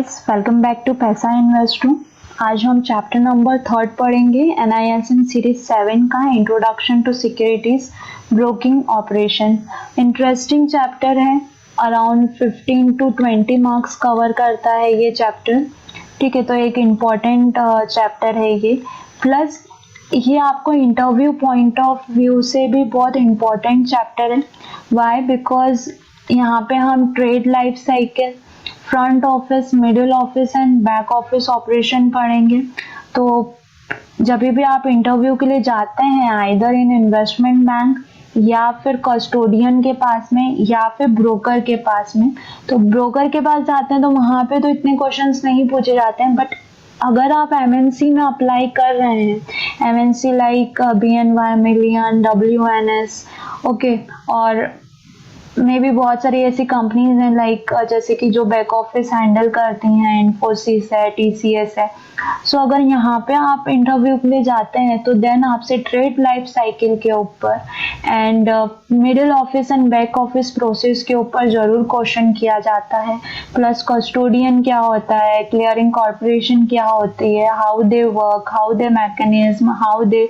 Guys, welcome back to पैसा invest. आज हम चैप्टर नंबर 3 पढ़ेंगे NISM सीरीज 7 का introduction to securities broking operation. Interesting chapter है, अराउंड 15 to 20 मार्क्स कवर करता है ये चैप्टर। ठीक है, तो एक इम्पॉर्टेंट चैप्टर है ये। प्लस ये आपको इंटरव्यू पॉइंट ऑफ व्यू से भी बहुत इम्पॉर्टेंट चैप्टर है। वाई? बिकॉज यहाँ पे हम trade life cycle, front office, middle office and back office operation पढ़ेंगे। तो जब भी आप इंटरव्यू के लिए जाते हैं, आइदर इन इन्वेस्टमेंट बैंक या फिर कस्टोडियन के पास में या फिर ब्रोकर के पास में, तो ब्रोकर के पास जाते हैं तो वहाँ पे तो इतने क्वेश्चंस नहीं पूछे जाते हैं। बट अगर आप MNC में अप्लाई कर रहे हैं, MNC like BNY, million, WNS, okay, और मे भी बहुत सारी ऐसी कंपनीज हैं लाइक जैसे कि जो बैक ऑफिस हैंडल करती हैं, इन्फोसिस है, TCS है। सो अगर यहाँ पे आप इंटरव्यू के लिए जाते हैं तो देन आपसे ट्रेड लाइफ साइकिल के ऊपर and middle office and back office process के ऊपर जरूर क्वेश्चन किया जाता है। प्लस कस्टोडियन क्या होता है, क्लियरिंग कॉर्पोरेशन क्या होती है, how they work, how they mechanism, how they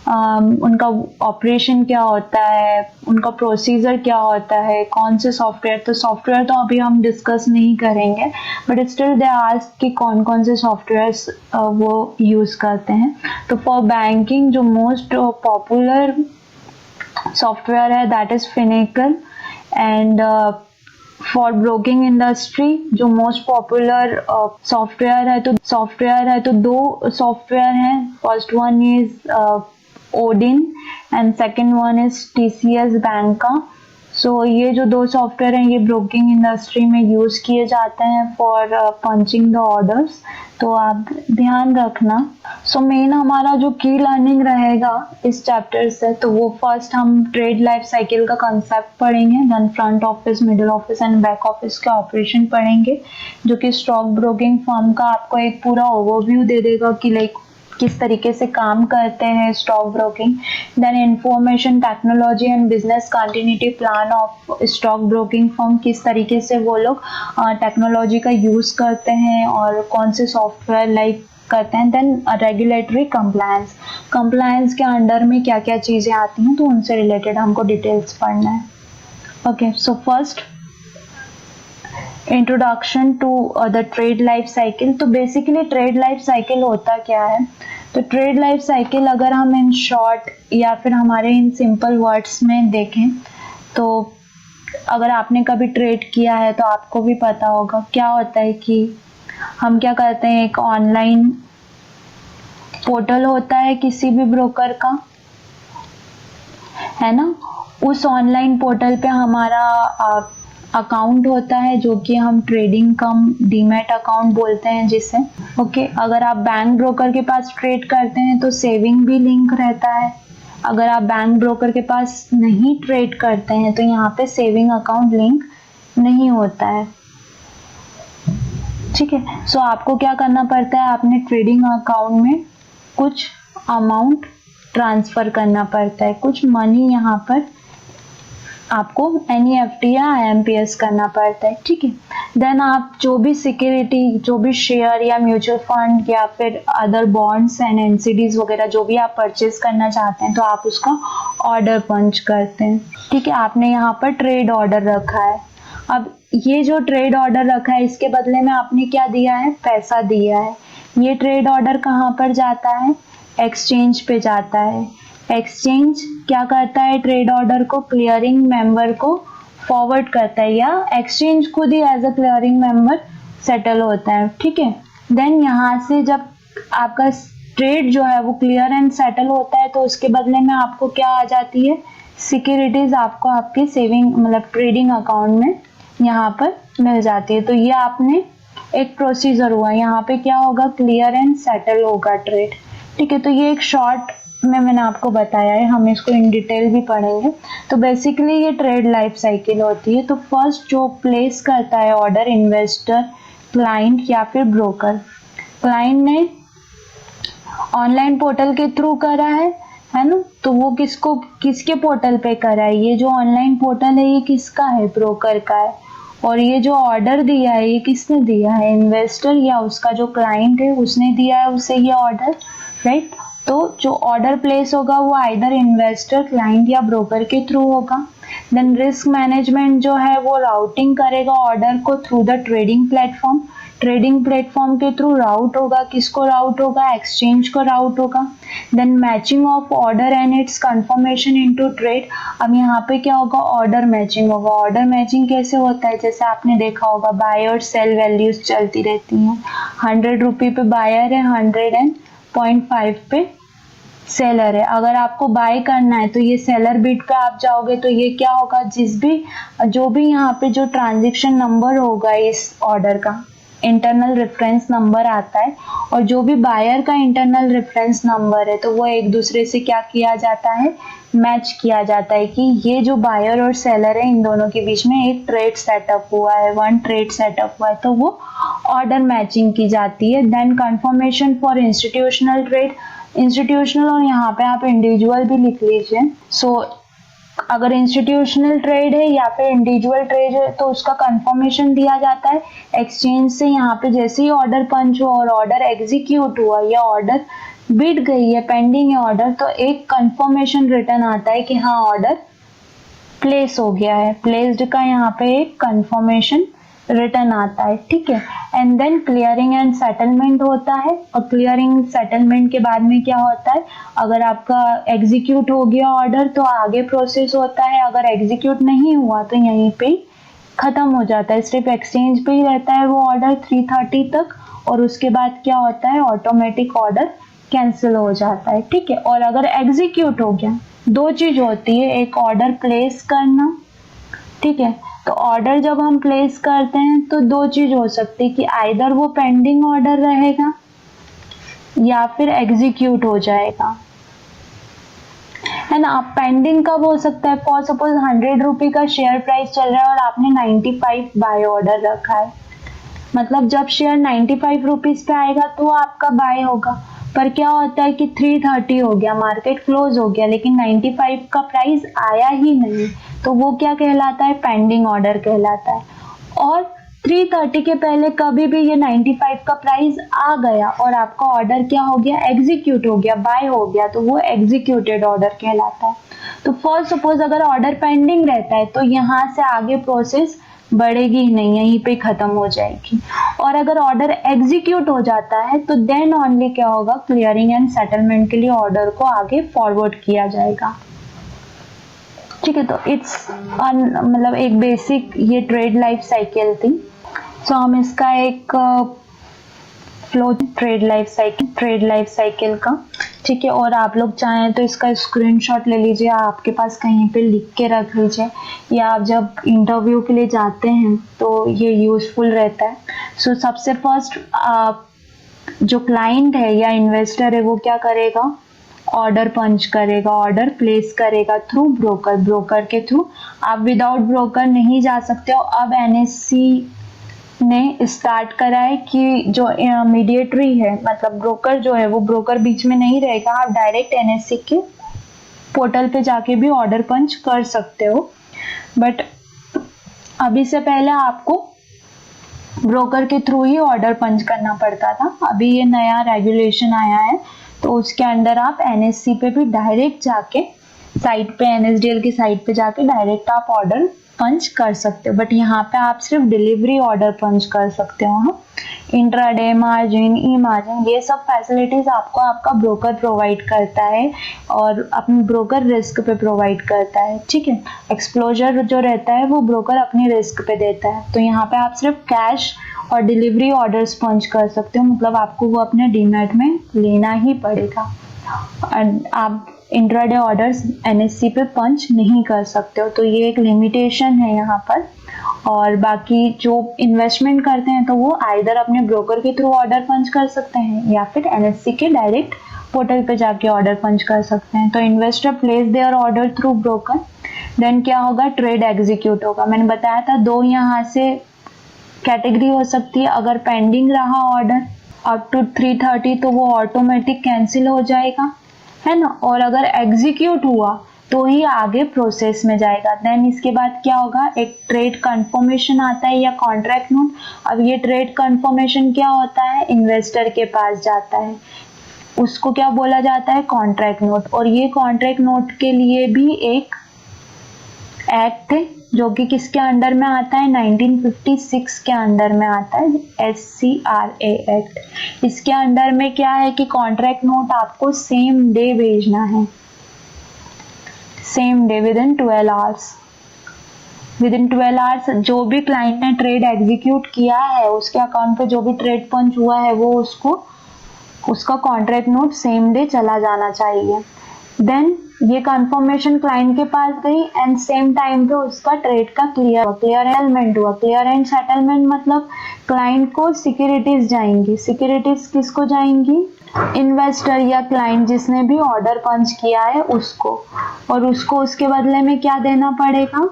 उनका ऑपरेशन क्या होता है, उनका प्रोसीजर क्या होता है, कौन से सॉफ्टवेयर। तो सॉफ्टवेयर तो अभी हम डिस्कस नहीं करेंगे, बट स्टिल दे आस्क कि कौन कौन से सॉफ्टवेयर्स वो यूज़ करते हैं। तो फॉर बैंकिंग जो मोस्ट पॉपुलर सॉफ्टवेयर है that is Finacle. And for broking industry जो मोस्ट पॉपुलर सॉफ्टवेयर है तो दो सॉफ्टवेयर हैं। First one is Odin and second one is TCS bank का। सो ये जो दो सॉफ्टवेयर हैं ये ब्रोकिंग इंडस्ट्री में यूज किए जाते हैं फॉर पंचिंग द ऑर्डर्स, तो आप ध्यान रखना। सो मेन हमारा जो की लर्निंग रहेगा इस चैप्टर से, तो वो फर्स्ट हम ट्रेड लाइफ साइकिल का कंसेप्ट पढ़ेंगे, then front office, middle office and back office के ऑपरेशन पढ़ेंगे, जो कि स्टॉक ब्रोकिंग फर्म का आपको एक पूरा ओवरव्यू दे देगा कि लाइक किस तरीके से काम करते हैं stock broking. Then information technology and business continuity plan of stock broking firm, किस तरीके से वो लोग टेक्नोलॉजी का यूज करते हैं और कौन से सॉफ्टवेयर लाइक करते हैं। देन रेगुलेटरी कंप्लायंस, कंप्लायंस के अंडर में क्या क्या चीज़ें आती हैं, तो उनसे रिलेटेड हमको डिटेल्स पढ़ना है। Okay, so first introduction to the trade life cycle. तो बेसिकली ट्रेड लाइफ साइकिल होता क्या है? तो ट्रेड लाइफ साइकिल अगर हम इन शॉर्ट या फिर हमारे इन सिंपल वर्ड्स में देखें, तो अगर आपने कभी ट्रेड किया है तो आपको भी पता होगा क्या होता है कि हम क्या करते हैं, एक ऑनलाइन पोर्टल होता है किसी भी ब्रोकर का, है ना। उस ऑनलाइन पोर्टल पे हमारा अकाउंट होता है जो कि हम ट्रेडिंग कम डीमैट अकाउंट बोलते हैं जिसे। ओके, अगर आप बैंक ब्रोकर के पास ट्रेड करते हैं तो सेविंग भी लिंक रहता है। अगर आप बैंक ब्रोकर के पास नहीं ट्रेड करते हैं तो यहाँ पे सेविंग अकाउंट लिंक नहीं होता है। ठीक है, सो आपको क्या करना पड़ता है, आपने ट्रेडिंग अकाउंट में कुछ अमाउंट ट्रांसफर करना पड़ता है, कुछ मनी यहाँ पर आपको NEFT या IMPS करना पड़ता है। ठीक है, देन आप जो भी सिक्योरिटी, जो भी शेयर या म्यूचुअल फंड या फिर अदर बॉन्ड्स एंड NCDs वगैरह जो भी आप परचेज करना चाहते हैं तो आप उसका ऑर्डर पंच करते हैं। ठीक है, आपने यहाँ पर ट्रेड ऑर्डर रखा है। अब ये जो ट्रेड ऑर्डर रखा है इसके बदले में आपने क्या दिया है, पैसा दिया है। ये ट्रेड ऑर्डर कहाँ पर जाता है, एक्सचेंज पे जाता है। एक्सचेंज क्या करता है, ट्रेड ऑर्डर को क्लियरिंग मेंबर को फॉरवर्ड करता है, या एक्सचेंज खुद ही as a clearing member settle होता है। ठीक है, देन यहाँ से जब आपका ट्रेड जो है वो क्लियर एंड सेटल होता है तो उसके बदले में आपको क्या आ जाती है, सिक्योरिटीज आपको आपके सेविंग मतलब ट्रेडिंग अकाउंट में यहाँ पर मिल जाती है। तो ये आपने एक प्रोसीजर हुआ, यहाँ पे क्या होगा, क्लियर एंड सेटल होगा ट्रेड। ठीक है, तो ये एक शॉर्ट में मैंने आपको बताया है, हम इसको इन डिटेल भी पढ़ेंगे। तो बेसिकली ये ट्रेड लाइफ साइकिल होती है। तो फर्स्ट जो प्लेस करता है ऑर्डर, इन्वेस्टर, क्लाइंट या फिर ब्रोकर। क्लाइंट ने ऑनलाइन पोर्टल के थ्रू करा है ना, तो वो किसके पोर्टल पे करा है, ये जो ऑनलाइन पोर्टल है ये किसका है, ब्रोकर का है। और ये जो ऑर्डर दिया है ये किसने दिया है, इन्वेस्टर या उसका जो क्लाइंट है उसने दिया है उसे ये ऑर्डर, राइट। तो जो ऑर्डर प्लेस होगा वो आइदर इन्वेस्टर, क्लाइंट या ब्रोकर के थ्रू होगा। देन रिस्क मैनेजमेंट जो है वो राउटिंग करेगा ऑर्डर को through the trading platform, trading platform के थ्रू राउट होगा, किसको राउट होगा, एक्सचेंज को राउट होगा। Then matching of order and its confirmation into trade. अब यहाँ पे क्या होगा, ऑर्डर मैचिंग होगा। ऑर्डर मैचिंग कैसे होता है, जैसे आपने देखा होगा बाय और सेल वैल्यूज चलती रहती हैं। 100 रुपये पे बायर है, 100.5 पे सेलर है। अगर आपको बाय करना है तो ये सेलर बिट पे आप जाओगे तो ये क्या होगा, जो भी यहाँ पे जो ट्रांजैक्शन नंबर होगा इस ऑर्डर का इंटरनल रेफरेंस नंबर आता है, और जो भी बायर का इंटरनल रेफरेंस नंबर है तो वो एक दूसरे से क्या किया जाता है, मैच किया जाता है कि ये जो बायर और सेलर है इन दोनों के बीच में एक ट्रेड सेटअप हुआ है, वन ट्रेड सेटअप हुआ है, तो वो ऑर्डर मैचिंग की जाती है। Then confirmation for institutional trade, institutional और यहाँ पे आप इंडिविजुअल भी लिख लीजिए। सो अगर इंस्टीट्यूशनल ट्रेड है या फिर इंडिविजुअल ट्रेड है तो उसका कंफर्मेशन दिया जाता है एक्सचेंज से। यहाँ पे जैसे ही ऑर्डर पंच हुआ और ऑर्डर एग्जीक्यूट हुआ या ऑर्डर बिट गई है, पेंडिंग है ऑर्डर, तो एक कंफर्मेशन रिटर्न आता है कि हाँ ऑर्डर प्लेस हो गया है। प्लेस्ड का यहाँ पे एक कंफर्मेशन रिटर्न आता है, ठीक है। And then clearing and settlement होता है, और क्लियरिंग सेटलमेंट के बाद में क्या होता है, अगर आपका एग्जीक्यूट हो गया ऑर्डर तो आगे प्रोसेस होता है, अगर एग्जीक्यूट नहीं हुआ तो यहीं पे खत्म हो जाता है, सिर्फ एक्सचेंज पे ही रहता है वो ऑर्डर 3:30 तक, और उसके बाद क्या होता है, ऑटोमेटिक ऑर्डर कैंसिल हो जाता है, ठीक है। और अगर एग्जीक्यूट हो गया, दो चीज होती है, एक ऑर्डर प्लेस करना, ठीक है। तो ऑर्डर जब हम प्लेस करते हैं तो दो चीज हो सकती है कि आइदर वो पेंडिंग ऑर्डर रहेगा या फिर एग्जीक्यूट हो जाएगा, है ना। आप पेंडिंग कब हो सकता है, फॉर सपोज 100 रुपये का शेयर प्राइस चल रहा है और आपने 95 बाय ऑर्डर रखा है, मतलब जब शेयर 95 रुपीज पे आएगा तो आपका बाय होगा। पर क्या होता है कि 3:30 हो गया, मार्केट क्लोज हो गया, लेकिन 95 का प्राइस आया ही नहीं, तो वो क्या कहलाता है, पेंडिंग ऑर्डर कहलाता है। और 3:30 के पहले कभी भी ये 95 का प्राइस आ गया और आपका ऑर्डर क्या हो गया, एग्जीक्यूट हो गया, बाय हो गया, तो वो एग्जीक्यूटेड ऑर्डर कहलाता है। तो फॉर सपोज अगर ऑर्डर पेंडिंग रहता है तो यहाँ से आगे प्रोसेस बढ़ेगी ही नहीं, यहीं पे खत्म हो जाएगी। और अगर ऑर्डर एग्जीक्यूट हो जाता है तो देन ओनली क्या होगा, क्लियरिंग एंड सेटलमेंट के लिए ऑर्डर को आगे फॉरवर्ड किया जाएगा, ठीक है। तो इट्स मतलब एक बेसिक ये ट्रेड लाइफ साइकिल थी। सो हम इसका एक फ्लो ट्रेड लाइफ साइकिल का, ठीक है। और आप लोग चाहें तो इसका स्क्रीनशॉट ले लीजिए, आपके पास कहीं पे लिख के रख लीजिए, या आप जब इंटरव्यू के लिए जाते हैं तो ये यूजफुल रहता है। सो सबसे फर्स्ट जो क्लाइंट है या इन्वेस्टर है वो क्या करेगा, ऑर्डर पंच करेगा, ऑर्डर प्लेस करेगा थ्रू ब्रोकर के थ्रू। आप विदाउट ब्रोकर नहीं जा सकते हो। अब एनएससी ने स्टार्ट करा है कि जो मीडिएटरी है, मतलब ब्रोकर जो है वो ब्रोकर बीच में नहीं रहेगा, आप डायरेक्ट एनएससी के पोर्टल पे जाके भी ऑर्डर पंच कर सकते हो। बट अभी से पहले आपको ब्रोकर के थ्रू ही ऑर्डर पंच करना पड़ता था। अभी ये नया रेगुलेशन आया है तो उसके अंडर आप एनएससी पे भी डायरेक्ट जाके साइट पे, एनएसडीएल की साइट पे जाके डायरेक्ट आप ऑर्डर पंच कर सकते हो। बट यहाँ पे आप सिर्फ डिलीवरी ऑर्डर पंच कर सकते हो। इंट्राडे मार्जिन, ई मार्जिन, ये सब फैसिलिटीज आपको आपका ब्रोकर प्रोवाइड करता है और अपने ब्रोकर रिस्क पे प्रोवाइड करता है, ठीक है। एक्सप्लोजर जो रहता है वो ब्रोकर अपनी रिस्क पे देता है। तो यहाँ पे आप सिर्फ कैश और डिलीवरी ऑर्डर्स पंच कर सकते हो, मतलब आपको वो अपने डीमैट में लेना ही पड़ेगा। आप इंट्राडे ऑर्डर्स एनएससी पे पंच नहीं कर सकते हो, तो ये एक लिमिटेशन है यहाँ पर। और बाकी जो इन्वेस्टमेंट करते हैं तो वो आइदर अपने ब्रोकर के थ्रू ऑर्डर पंच कर सकते हैं या फिर एनएससी के डायरेक्ट पोर्टल पे जाके ऑर्डर पंच कर सकते हैं। तो investor place their order through broker, then क्या होगा, ट्रेड एग्जीक्यूट होगा। मैंने बताया था दो यहाँ से कैटेगरी हो सकती है। अगर पेंडिंग रहा ऑर्डर अप टू 3:30 तो वो ऑटोमेटिक कैंसिल हो जाएगा, है ना। और अगर एग्जीक्यूट हुआ तो ही आगे प्रोसेस में जाएगा। देन इसके बाद क्या होगा, एक ट्रेड कंफर्मेशन आता है या कॉन्ट्रैक्ट नोट। अब ये ट्रेड कंफर्मेशन क्या होता है, इन्वेस्टर के पास जाता है, उसको क्या बोला जाता है, कॉन्ट्रैक्ट नोट। और ये कॉन्ट्रैक्ट नोट के लिए भी एक एक्ट है जो कि किसके अंडर में आता है, 1956 के अंडर में आता है, SCRA एक्ट। इसके अंडर में क्या है कि कॉन्ट्रैक्ट नोट आपको सेम डे भेजना है, same day with in 12 hours. With in 12 hours जो भी क्लाइंट ने ट्रेड एग्जीक्यूट किया है, उसके अकाउंट पे जो भी ट्रेड पंच हुआ है, वो उसका कॉन्ट्रैक्ट नोट सेम डे चला जाना चाहिए। देन ये कंफर्मेशन क्लाइंट के पास गई एंड सेम टाइम पे उसका ट्रेड का क्लियरेंट हुआ। क्लियर एंड सेटलमेंट मतलब क्लाइंट को सिक्योरिटीज जाएंगी। सिक्योरिटीज किसको जाएंगी, इन्वेस्टर या क्लाइंट जिसने भी ऑर्डर पंच किया है उसको, और उसको उसके बदले में क्या देना पड़ेगा,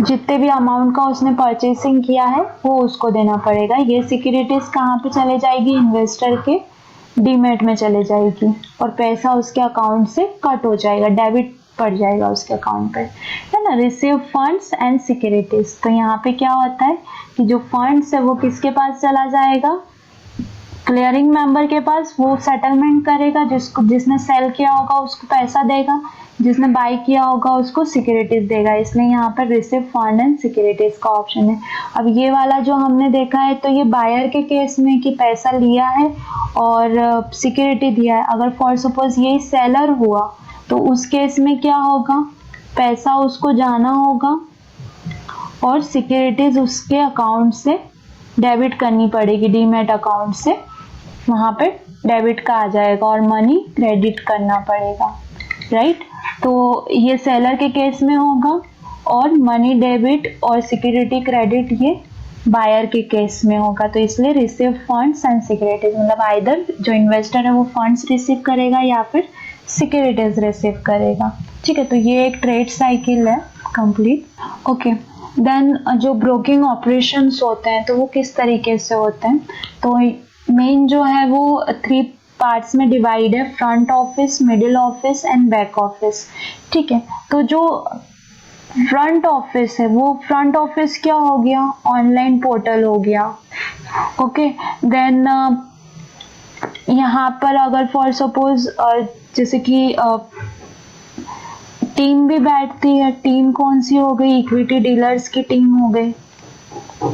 जितने भी अमाउंट का उसने परचेसिंग किया है वो उसको देना पड़ेगा। ये सिक्योरिटीज कहाँ पे चले जाएगी, इन्वेस्टर के डीमेट में चले जाएगी और पैसा उसके अकाउंट से कट हो जाएगा, डेबिट पड़ जाएगा उसके अकाउंट पे, है ना। रिसीव फंड्स एंड सिक्योरिटीज, तो यहाँ पे क्या होता है कि जो फंड्स है वो किसके पास चला जाएगा, क्लियरिंग मेंबर के पास। वो सेटलमेंट करेगा, जिसने सेल किया होगा उसको पैसा देगा, जिसने बाय किया होगा उसको सिक्योरिटीज देगा। इसलिए यहाँ पर रिसीव फंड एंड सिक्योरिटीज का ऑप्शन है। अब ये वाला जो हमने देखा है तो ये बायर के केस में कि पैसा लिया है और सिक्योरिटी दिया है। अगर फॉर सपोज ये सेलर हुआ तो उस केस में क्या होगा, पैसा उसको जाना होगा और सिक्योरिटीज उसके अकाउंट से डेबिट करनी पड़ेगी, डीमेट अकाउंट से वहां पे डेबिट का आ जाएगा और मनी क्रेडिट करना पड़ेगा, राइट। तो ये सेलर के केस में होगा और मनी डेबिट और सिक्योरिटी क्रेडिट ये बायर के केस में होगा। तो इसलिए रिसीव फंड्स एंड सिक्योरिटीज मतलब आइदर जो इन्वेस्टर है वो फंड्स रिसीव करेगा या फिर सिक्योरिटीज रिसीव करेगा, ठीक है। तो ये एक ट्रेड साइकिल है कंप्लीट, ओके। देन जो ब्रोकिंग ऑपरेशंस होते हैं तो वो किस तरीके से होते हैं, तो मेन जो है वो 3 पार्ट्स में डिवाइड है, front office, middle office and back office, ठीक है। तो जो फ्रंट ऑफिस है वो फ्रंट ऑफिस क्या हो गया, ऑनलाइन पोर्टल हो गया, ओके। देन यहाँ पर अगर फॉर सपोज जैसे कि टीम भी बैठती है, टीम कौन सी हो गई, इक्विटी डीलर्स की टीम हो गई।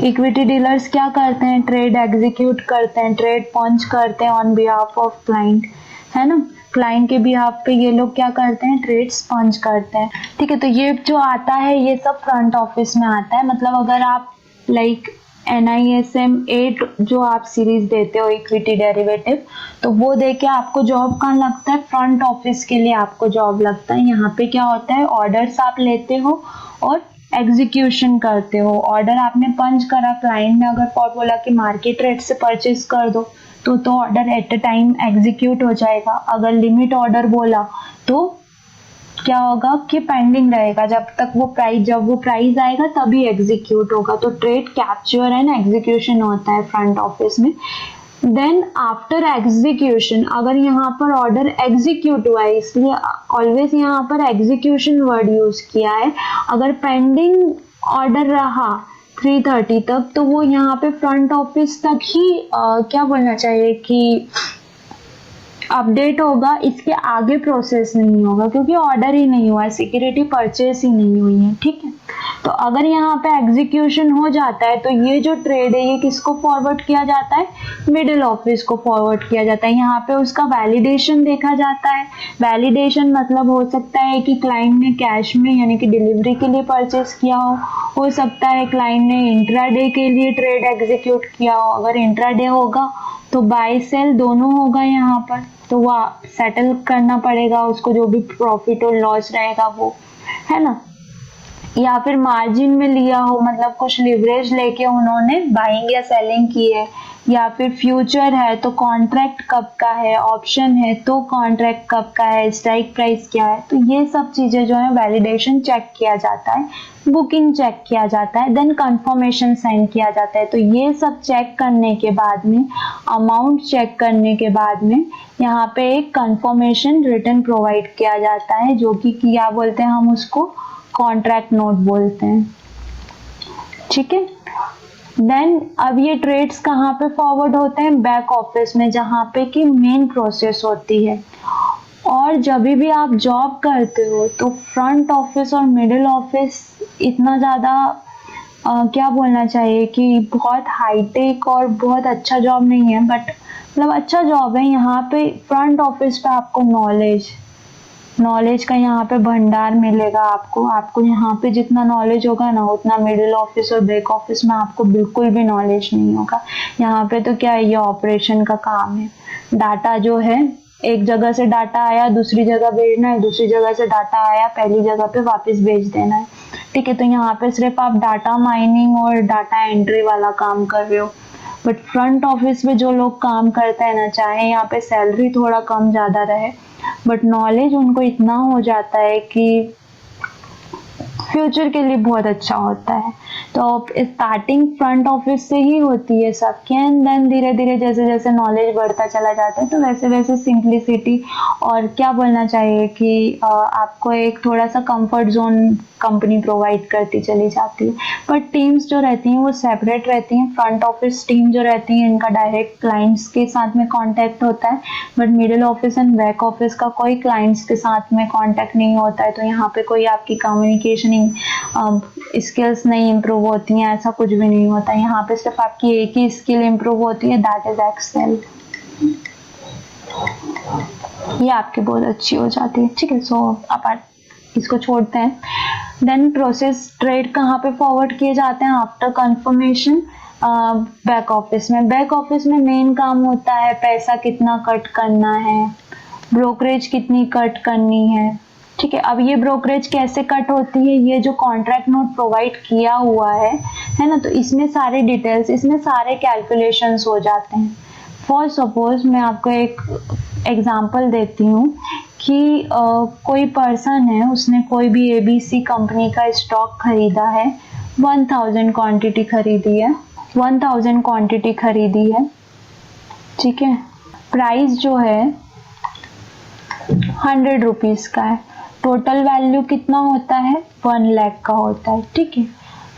इक्विटी डीलर्स क्या करते हैं, ट्रेड एग्जीक्यूट करते हैं, ट्रेड पंच करते हैं ऑन बिहाफ ऑफ क्लाइंट, है ना। क्लाइंट के बिहाफ पे ये लोग क्या करते हैं, ट्रेड्स पंच करते हैं, ठीक है। तो ये जो आता है ये सब फ्रंट ऑफिस में आता है। मतलब अगर आप लाइक NISM 8 जो आप सीरीज देते हो इक्विटी डेरिवेटिव, तो वो देके आपको जॉब कहाँ लगता है, फ्रंट ऑफिस के लिए आपको जॉब लगता है। यहाँ पे क्या होता है, ऑर्डर्स आप लेते हो और एग्जीक्यूशन करते हो। ऑर्डर आपने पंच करा, क्लाइंट ने अगर बोला कि मार्केट रेट से परचेज कर दो तो order at a time execute हो जाएगा। अगर लिमिट ऑर्डर बोला तो क्या होगा कि पेंडिंग रहेगा, जब वो प्राइस आएगा तभी एग्जीक्यूट होगा। तो ट्रेड कैप्चर एंड एग्जीक्यूशन होता है फ्रंट ऑफिस में। देन आफ्टर एग्जीक्यूशन, अगर यहाँ पर ऑर्डर एग्जीक्यूट हुआ है, इसलिए ऑलवेज यहाँ पर एग्जीक्यूशन वर्ड यूज किया है। अगर पेंडिंग ऑर्डर रहा 3:30 तक तो वो यहाँ पे फ्रंट ऑफिस तक ही क्या बोलना चाहिए कि अपडेट होगा, इसके आगे प्रोसेस नहीं होगा क्योंकि ऑर्डर ही नहीं हुआ है, सिक्योरिटी परचेस ही नहीं हुई है, ठीक है। तो अगर यहाँ पे एग्जीक्यूशन हो जाता है तो ये जो ट्रेड है ये किसको फॉरवर्ड किया जाता है, मिडिल ऑफिस को फॉरवर्ड किया जाता है। यहाँ पे उसका वैलिडेशन देखा जाता है। वैलिडेशन मतलब हो सकता है कि क्लाइंट ने कैश में यानी कि डिलीवरी के लिए परचेस किया हो सकता है क्लाइंट ने इंट्राडे के लिए ट्रेड एग्जीक्यूट किया हो। अगर इंट्राडे होगा तो बाय सेल दोनों होगा यहाँ पर, तो वो सेटल करना पड़ेगा उसको, जो भी प्रॉफिट और लॉस रहेगा वो, है ना। या फिर मार्जिन में लिया हो, मतलब कुछ लिवरेज लेके उन्होंने बाइंग या सेलिंग की है, या फिर फ्यूचर है तो कॉन्ट्रैक्ट कब का है, ऑप्शन है तो कॉन्ट्रैक्ट कब का है, स्ट्राइक प्राइस क्या है। तो ये सब चीजें जो है वैलिडेशन चेक किया जाता है, बुकिंग चेक किया जाता है, देन कंफर्मेशन सेंड किया जाता है। तो ये सब चेक करने के बाद में, अमाउंट चेक करने के बाद में यहाँ पे एक कंफर्मेशन रिटर्न प्रोवाइड किया जाता है, जो कि क्या बोलते हैं हम उसको, कॉन्ट्रैक्ट नोट बोलते हैं। ठीक है, देन अब ये ट्रेड्स कहाँ पे फॉरवर्ड होते हैं, बैक ऑफिस में, जहाँ पे कि मेन प्रोसेस होती है। और जब भी आप जॉब करते हो तो फ्रंट ऑफिस और मिडिल ऑफिस इतना ज़्यादा क्या बोलना चाहिए कि बहुत हाईटेक और बहुत अच्छा जॉब नहीं है, बट मतलब अच्छा जॉब है। यहाँ पे फ्रंट ऑफिस पे आपको नॉलेज का यहाँ पे भंडार मिलेगा। आपको यहाँ पे जितना नॉलेज होगा ना, उतना मिडिल ऑफिस और बैक ऑफिस में आपको बिल्कुल भी नॉलेज नहीं होगा। यहाँ पे तो क्या है, ये ऑपरेशन का काम है। डाटा जो है, एक जगह से डाटा आया दूसरी जगह भेजना है, दूसरी जगह से डाटा आया पहली जगह पे वापस भेज देना है। ठीक है, तो यहाँ पे सिर्फ आप डाटा माइनिंग और डाटा एंट्री वाला काम कर रहे हो। बट फ्रंट ऑफिस में जो लोग काम करते हैं ना, चाहे यहाँ पे सैलरी थोड़ा कम ज्यादा रहे, बट नॉलेज उनको इतना हो जाता है कि फ्यूचर के लिए बहुत अच्छा होता है। तो स्टार्टिंग फ्रंट ऑफिस से ही होती है सबके, एंड देन धीरे धीरे जैसे जैसे नॉलेज बढ़ता चला जाता है तो वैसे वैसे सिंप्लिसिटी और क्या बोलना चाहिए कि आपको एक थोड़ा सा कंफर्ट जोन कंपनी प्रोवाइड करती चली जाती है। पर टीम्स जो रहती हैं वो सेपरेट रहती हैं। फ्रंट ऑफिस टीम जो रहती है इनका डायरेक्ट क्लाइंट्स के साथ में कांटेक्ट होता है, but middle office and back office का कोई क्लाइंट्स के साथ में कांटेक्ट नहीं होता है। तो यहाँ पे कोई आपकी कम्युनिकेशन स्किल्स नहीं इम्प्रूव होती हैं, ऐसा कुछ भी नहीं होता है। यहाँ पे सिर्फ आपकी एक ही स्किल इम्प्रूव होती है, दैट इज एक्सेल। ये आपकी बहुत अच्छी हो जाती है। ठीक है, सो अपार्ट इसको छोड़ते हैं। देन प्रोसेस ट्रेड कहाँ पे फॉरवर्ड किए जाते हैं, आफ्टर कंफर्मेशन बैक ऑफिस में। बैक ऑफिस में मेन काम होता है पैसा कितना कट करना है, ब्रोकरेज कितनी कट करनी है। ठीक है, अब ये ब्रोकरेज कैसे कट होती है, ये जो कॉन्ट्रैक्ट नोट प्रोवाइड किया हुआ है ना, तो इसमें सारे डिटेल्स, इसमें सारे कैलकुलेशंस हो जाते हैं। फॉर सपोज मैं आपको एक एग्जांपल देती हूँ कि कोई पर्सन है, उसने कोई भी ABC कंपनी का स्टॉक खरीदा है, 1000 क्वांटिटी खरीदी है, 1000 क्वांटिटी खरीदी है। ठीक है, प्राइस जो है 100 रुपीज का है, टोटल वैल्यू कितना होता है, 1 लाख का होता है। ठीक है,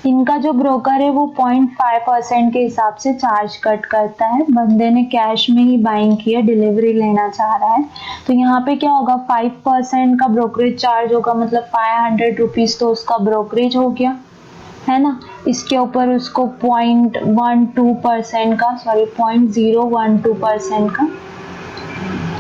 इनका जो ब्रोकर है वो 0.5% के हिसाब से चार्ज कट करता है। बंदे ने कैश में ही बाइंग किया, डिलीवरी लेना चाह रहा है, तो यहाँ पे क्या होगा, 5% का ब्रोकरेज चार्ज होगा, मतलब 500 रुपीज तो उसका ब्रोकरेज हो गया, है ना। इसके ऊपर उसको 0.12% का, सॉरी 0.012% का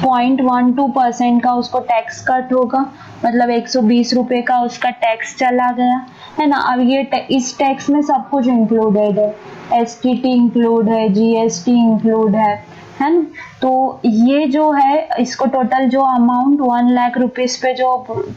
0.12% का उसको टैक्स कट होगा, मतलब 120 रुपए का उसका टैक्स चला गया, है ना। अब ये इस टैक्स में सब कुछ इंक्लूडेड है, STT इंक्लूड है, GST इंक्लूड है ना। तो ये जो है, इसको टोटल जो अमाउंट 1 लाख रुपीस पे जो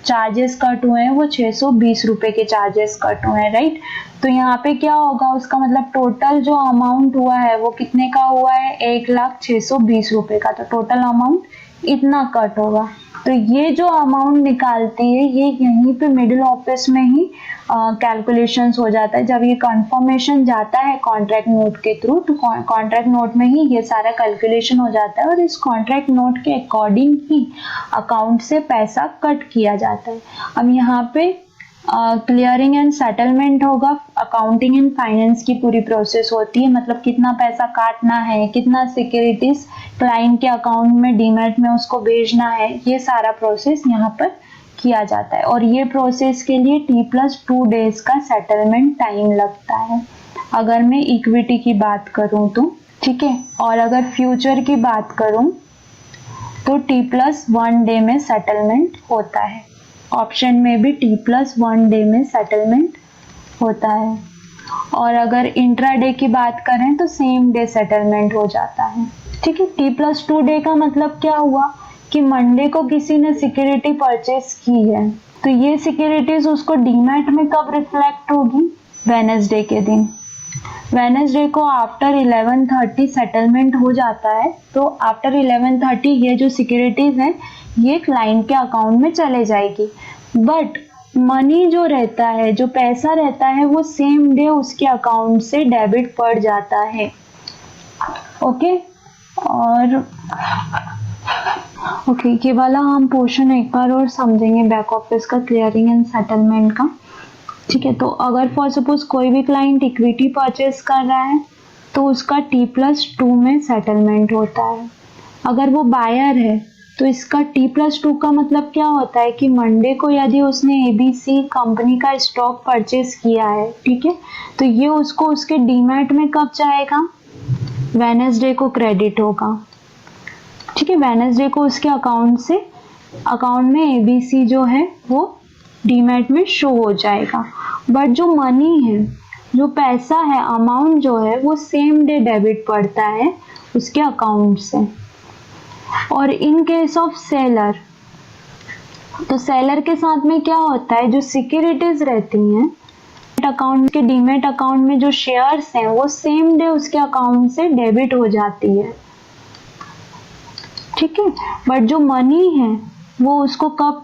चार्जेस कट हुए हैं वो 620 रुपए के चार्जेस कट हुए हैं, राइट। तो यहाँ पे क्या होगा, उसका मतलब टोटल जो अमाउंट हुआ है वो कितने का हुआ है, 1,620 रुपए का। तो टोटल अमाउंट इतना कट होगा। तो ये जो अमाउंट निकालती है ये यहीं पे मिडिल ऑफिस में ही कैलकुलेशंस हो जाता है। जब ये कंफर्मेशन जाता है कॉन्ट्रैक्ट नोट के थ्रू, तो कॉन्ट्रैक्ट नोट में ही ये सारा कैलकुलेशन हो जाता है और इस कॉन्ट्रैक्ट नोट के अकॉर्डिंग ही अकाउंट से पैसा कट किया जाता है। अब यहाँ पे क्लियरिंग एंड सेटलमेंट होगा, अकाउंटिंग एंड फाइनेंस की पूरी प्रोसेस होती है, मतलब कितना पैसा काटना है, कितना सिक्योरिटीज क्लाइंट के अकाउंट में डीमैट में उसको भेजना है, ये सारा प्रोसेस यहाँ पर किया जाता है। और ये प्रोसेस के लिए T+2 डेज का सेटलमेंट टाइम लगता है, अगर मैं इक्विटी की बात करूं तो। ठीक है, और अगर फ्यूचर की बात करूं तो T+1 डे में सेटलमेंट होता है। ऑप्शन में भी T+1 डे में सेटलमेंट होता है। और अगर इंट्राडे की बात करें तो सेम डे सेटलमेंट हो जाता है। ठीक है, T+2 डे का मतलब क्या हुआ कि मंडे को किसी ने सिक्योरिटी परचेस की है, तो ये सिक्योरिटीज उसको डीमैट में कब रिफ्लेक्ट होगी, वेडनेसडे के दिन। वेडनेसडे को आफ्टर 11:30 सेटलमेंट हो जाता है, तो आफ्टर 11:30 ये जो सिक्योरिटीज है ये क्लाइंट के अकाउंट में चले जाएगी, बट मनी जो रहता है, जो पैसा रहता है, वो सेम डे उसके अकाउंट से डेबिट पड़ जाता है। ओके, और ओके, ये वाला हम पोर्शन एक बार और समझेंगे बैक ऑफिस का, क्लियरिंग एंड सेटलमेंट का। ठीक है, तो अगर फॉर सपोज कोई भी क्लाइंट इक्विटी परचेस कर रहा है तो उसका T+2 में सेटलमेंट होता है। अगर वो बायर है तो इसका T+2 का मतलब क्या होता है कि मंडे को यदि उसने ABC कंपनी का स्टॉक परचेस किया है, ठीक है, तो ये उसको उसके डीमैट में कब जाएगा? वेडनेसडे को क्रेडिट होगा। ठीक है, वेडनेसडे को उसके अकाउंट में ABC जो है वो डीमैट में शो हो जाएगा, बट जो मनी है, जो पैसा है, अमाउंट जो है, वो सेम डे डेबिट पड़ता है उसके अकाउंट से। और इन केस ऑफ सेलर, तो सेलर के साथ में क्या होता है, जो सिक्योरिटीज रहती हैं अकाउंट के डीमैट अकाउंट में, जो शेयर्स हैं वो सेम डे उसके अकाउंट से डेबिट हो जाती है। ठीक है, बट जो मनी है वो उसको कब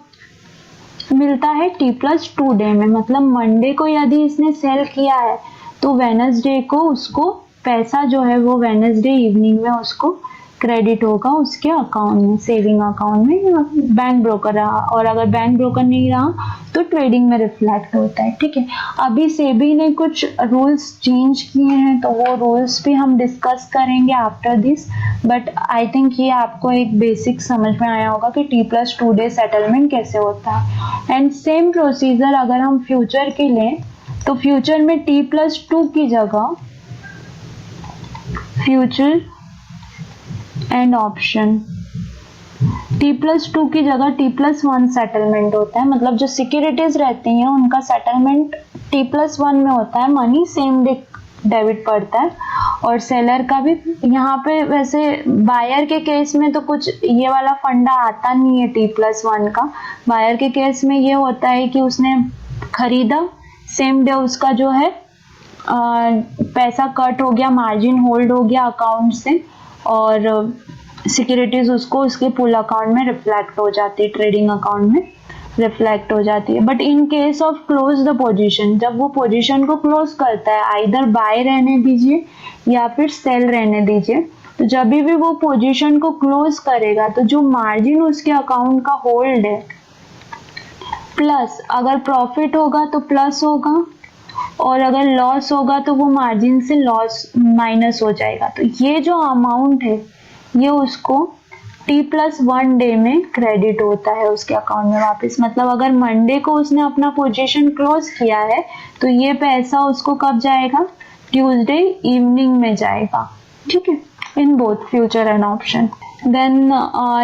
मिलता है? T+2 डे में। मतलब मंडे को यदि इसने सेल किया है तो वेडनेसडे को उसको पैसा जो है वो वेडनेसडे इवनिंग में उसको क्रेडिट होगा उसके अकाउंट में, सेविंग अकाउंट में, बैंक ब्रोकर रहा, और अगर बैंक ब्रोकर नहीं रहा तो ट्रेडिंग में रिफ्लेक्ट होता है। ठीक है, अभी सेबी ने कुछ रूल्स चेंज किए हैं, तो वो रूल्स भी हम डिस्कस करेंगे after this, but I think ये आपको एक बेसिक समझ में आया होगा कि T+2 डे सेटलमेंट कैसे होता है। एंड सेम प्रोसीजर अगर हम फ्यूचर के लें तो फ्यूचर में T+2 की जगह फ्यूचर एंड ऑप्शन, T+2 की जगह T+1 सेटलमेंट होता है। मतलब जो सिक्योरिटीज रहती हैं उनका सेटलमेंट T+1 में होता है, मनी सेम डे डेबिट पड़ता है। और सेलर का भी यहाँ पे, वैसे बायर के केस में तो कुछ ये वाला फंडा आता नहीं है T+1 का। बायर के केस में ये होता है कि उसने खरीदा, सेम डे उसका जो है पैसा कट हो गया, मार्जिन होल्ड हो गया अकाउंट से, और सिक्योरिटीज उसको उसके पुल अकाउंट में रिफ्लेक्ट हो जाती है, ट्रेडिंग अकाउंट में रिफ्लेक्ट हो जाती है। But in case of close the position, जब वो पोजीशन को क्लोज करता है, आइदर बाय रहने दीजिए या फिर सेल रहने दीजिए, तो जब भी वो पोजीशन को क्लोज करेगा तो जो मार्जिन उसके अकाउंट का होल्ड है, प्लस अगर प्रॉफिट होगा तो प्लस होगा, और अगर लॉस होगा तो वो मार्जिन से लॉस माइनस हो जाएगा। तो ये जो अमाउंट है ये उसको T+1 डे में क्रेडिट होता है उसके अकाउंट में वापस। मतलब अगर मंडे को उसने अपना पोजीशन क्लोज किया है तो ये पैसा उसको कब जाएगा? ट्यूसडे इवनिंग में जाएगा। ठीक है, in both future and option. Then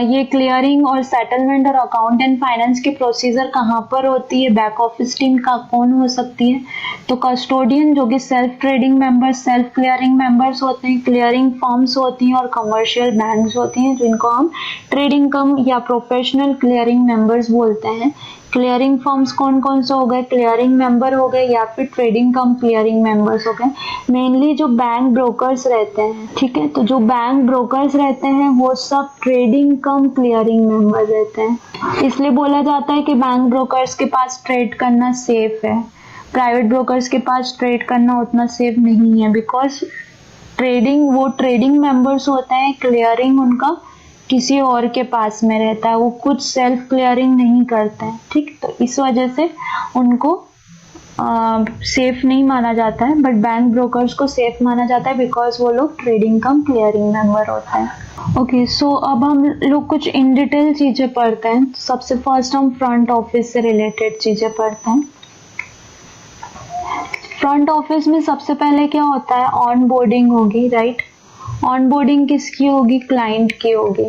ये क्लियरिंग और सेटलमेंट और अकाउंट एंड फाइनेंस की प्रोसीजर कहाँ पर होती है? बैक ऑफिस टीम का कौन हो सकती है? तो कस्टोडियन, जो कि self trading members, self clearing members होते हैं, क्लियरिंग फर्म्स होती हैं और कमर्शियल बैंक्स होती हैं, जिनको हम ट्रेडिंग कम या प्रोफेशनल क्लियरिंग मेंबर्स बोलते हैं। क्लियरिंग फर्म्स कौन कौन से हो गए? क्लियरिंग मेंबर हो गए या फिर ट्रेडिंग कम क्लियरिंग मेंबर्स हो गए। मेनली जो बैंक ब्रोकर्स रहते हैं, ठीक है, तो जो बैंक ब्रोकर्स रहते हैं वो सब ट्रेडिंग कम क्लियरिंग मेंबर रहते हैं। इसलिए बोला जाता है कि बैंक ब्रोकर्स के पास ट्रेड करना सेफ है, प्राइवेट ब्रोकर्स के पास ट्रेड करना उतना सेफ नहीं है, बिकॉज वो ट्रेडिंग मेंबर्स होते हैं, क्लियरिंग उनका किसी और के पास में रहता है, वो कुछ सेल्फ क्लियरिंग नहीं करते हैं। ठीक, तो इस वजह से उनको सेफ नहीं माना जाता है, बट बैंक ब्रोकर्स को सेफ माना जाता है बिकॉज वो लोग ट्रेडिंग कम क्लियरिंग मेंबर होते हैं। ओके, सो अब हम लोग कुछ इन डिटेल चीजें पढ़ते हैं। सबसे फर्स्ट हम फ्रंट ऑफिस से रिलेटेड चीजें पढ़ते हैं। फ्रंट ऑफिस में सबसे पहले क्या होता है? ऑन बोर्डिंग होगी, राइट। ऑन बोर्डिंग किसकी होगी? क्लाइंट की होगी।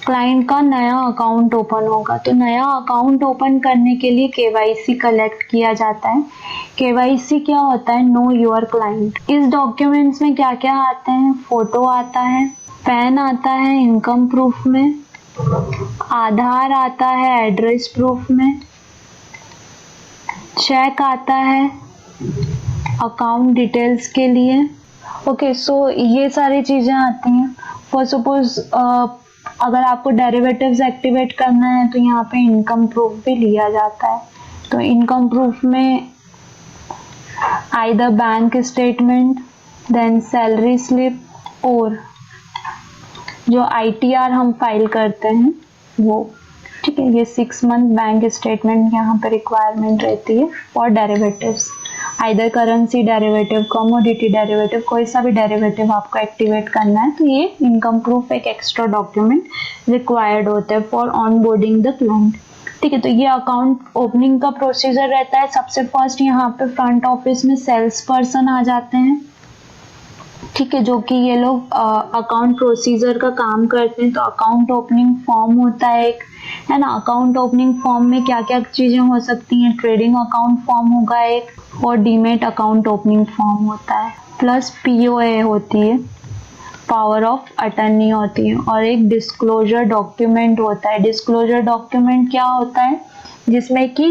क्लाइंट का नया अकाउंट ओपन होगा, तो नया अकाउंट ओपन करने के लिए KYC कलेक्ट किया जाता है। KYC क्या होता है? Know your client. इस डॉक्यूमेंट्स में क्या क्या आते हैं? फोटो आता है, पैन आता है इनकम प्रूफ में, आधार आता है एड्रेस प्रूफ में, चेक आता है, अकाउंट डिटेल्स के लिए। ओके, सो ये सारी चीज़ें आती हैं। फॉर सपोज अगर आपको डेरिवेटिव्स एक्टिवेट करना है तो यहाँ पे इनकम प्रूफ भी लिया जाता है। तो इनकम प्रूफ में either bank statement, then salary slip और जो ITR हम फाइल करते हैं वो, ठीक है। ये 6 मंथ बैंक स्टेटमेंट यहाँ पे रिक्वायरमेंट रहती है for derivatives, either currency derivative, commodity derivative, कोई सा भी डेरिवेटिव आपको एक्टिवेट करना है तो ये इनकम प्रूफ एक एक्स्ट्रा डॉक्यूमेंट रिक्वायर्ड होता है फॉर ऑनबोर्डिंग द क्लाइंट, ठीक है। तो ये अकाउंट ओपनिंग का प्रोसीजर रहता है। सबसे फर्स्ट यहाँ पे फ्रंट ऑफिस में सेल्स पर्सन आ जाते हैं, ठीक है, जो कि ये लोग अकाउंट प्रोसीजर का काम करते हैं। तो अकाउंट ओपनिंग फॉर्म होता है एक, है ना। अकाउंट ओपनिंग फॉर्म में क्या क्या चीजें हो सकती हैं, ट्रेडिंग अकाउंट फॉर्म होगा एक, और डीमेट अकाउंट ओपनिंग फॉर्म होता है, प्लस POA होती है, पावर ऑफ अटर्नी होती है, और एक डिस्क्लोजर डॉक्यूमेंट होता है। डिस्क्लोजर डॉक्यूमेंट क्या होता है, जिसमें कि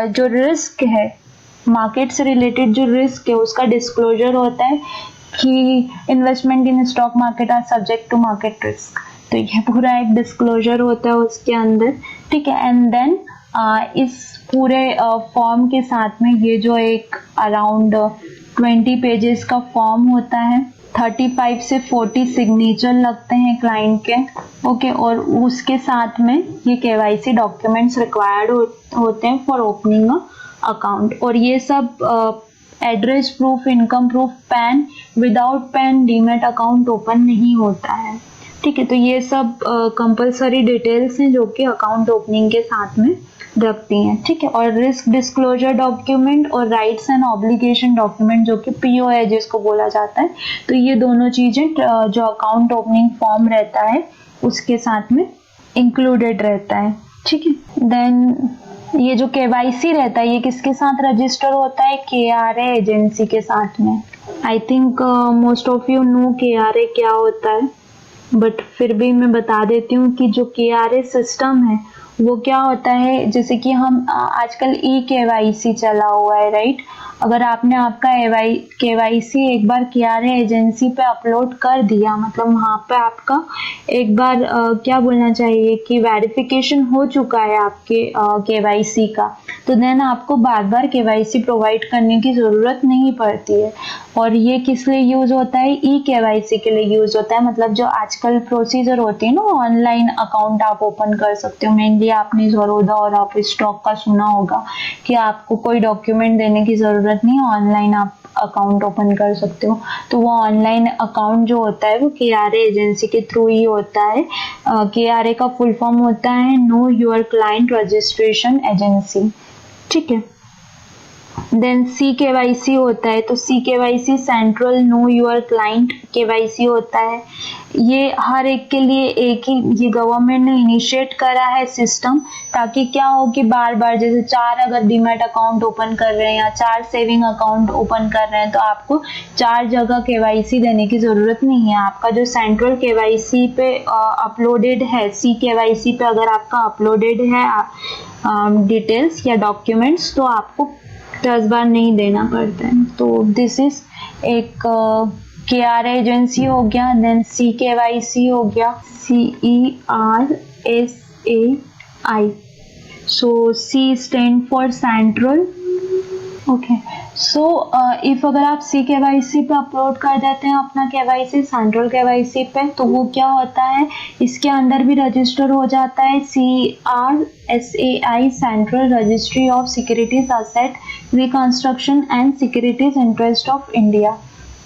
जो रिस्क है, मार्केट से रिलेटेड जो रिस्क है उसका डिस्क्लोजर होता है कि investment in stock market are subject to market risk. तो ये पूरा एक डिस्क्लोजर होता है उसके अंदर, ठीक है। एंड देन इस पूरे फॉर्म के साथ में ये जो एक अराउंड 20 पेजेस का फॉर्म होता है, 35 से 40 सिग्नेचर लगते हैं क्लाइंट के, ओके। और उसके साथ में ये KYC डॉक्यूमेंट्स रिक्वायर्ड होते हैं फॉर ओपनिंग अकाउंट। और ये सब address proof, income proof, pan, without pan demat account open नहीं होता है, ठीक है। तो ये सब कंपलसरी डिटेल्स हैं जो कि अकाउंट ओपनिंग के साथ में रखती हैं, ठीक है। और रिस्क डिस्क्लोजर डॉक्यूमेंट और राइट्स एंड ऑब्लिगेशन डॉक्यूमेंट जो कि POA जिसको बोला जाता है, तो ये दोनों चीजें जो अकाउंट ओपनिंग फॉर्म रहता है उसके साथ में इंक्लूडेड रहता है, ठीक है। देन ये जो KYC रहता है ये किसके साथ रजिस्टर होता है, KRA एजेंसी के साथ में। I think most of you know KRA क्या होता है, बट फिर भी मैं बता देती हूँ कि जो KRA सिस्टम है वो क्या होता है। जैसे कि हम आजकल KYC चला हुआ है, राइट। अगर आपने आपका KYC एक बार KRA एजेंसी पे अपलोड कर दिया, मतलब वहाँ पे आपका एक बार क्या बोलना चाहिए कि वेरिफिकेशन हो चुका है आपके KYC का, तो देन आपको बार बार KYC प्रोवाइड करने की ज़रूरत नहीं पड़ती है। और ये किस लिए यूज़ होता है, KYC के लिए यूज़ होता है। मतलब जो आजकल प्रोसीजर होती है ना, ऑनलाइन अकाउंट आप ओपन कर सकते हो। मेनली आपने ज़रोदा और आप स्टॉक का सुना होगा कि आपको कोई डॉक्यूमेंट देने की ज़रूरत नहीं, ऑनलाइन आप अकाउंट ओपन कर सकते हो। तो वो ऑनलाइन अकाउंट जो होता है वो KRA एजेंसी के थ्रू ही होता है। KRA का फुल फॉर्म होता है know your client registration agency, ठीक है। देन CKYC होता है, तो CKYC central know your client KYC होता है। ये हर एक के लिए एक ही, ये गवर्नमेंट ने इनिशिएट करा है सिस्टम, ताकि क्या हो कि बार बार जैसे 4 अगर डीमैट अकाउंट ओपन कर रहे हैं या 4 सेविंग अकाउंट ओपन कर रहे हैं तो आपको 4 जगह KYC देने की ज़रूरत नहीं है। आपका जो सेंट्रल KYC पे अपलोडेड है, CKYC पे अगर आपका अपलोडेड है डिटेल्स या डॉक्यूमेंट्स, तो आपको 10 बार नहीं देना पड़ता है। तो दिस इज एक KRA एजेंसी हो गया। देन CKYC हो गया, CERSAI। So C stand for central, okay. So if अगर आप CKYC पे अपलोड कर देते हैं अपना KYC सेंट्रल KYC पे, तो वो क्या होता है, इसके अंदर भी रजिस्टर हो जाता है CRSAI, central registry of securities asset reconstruction and securities interest of India,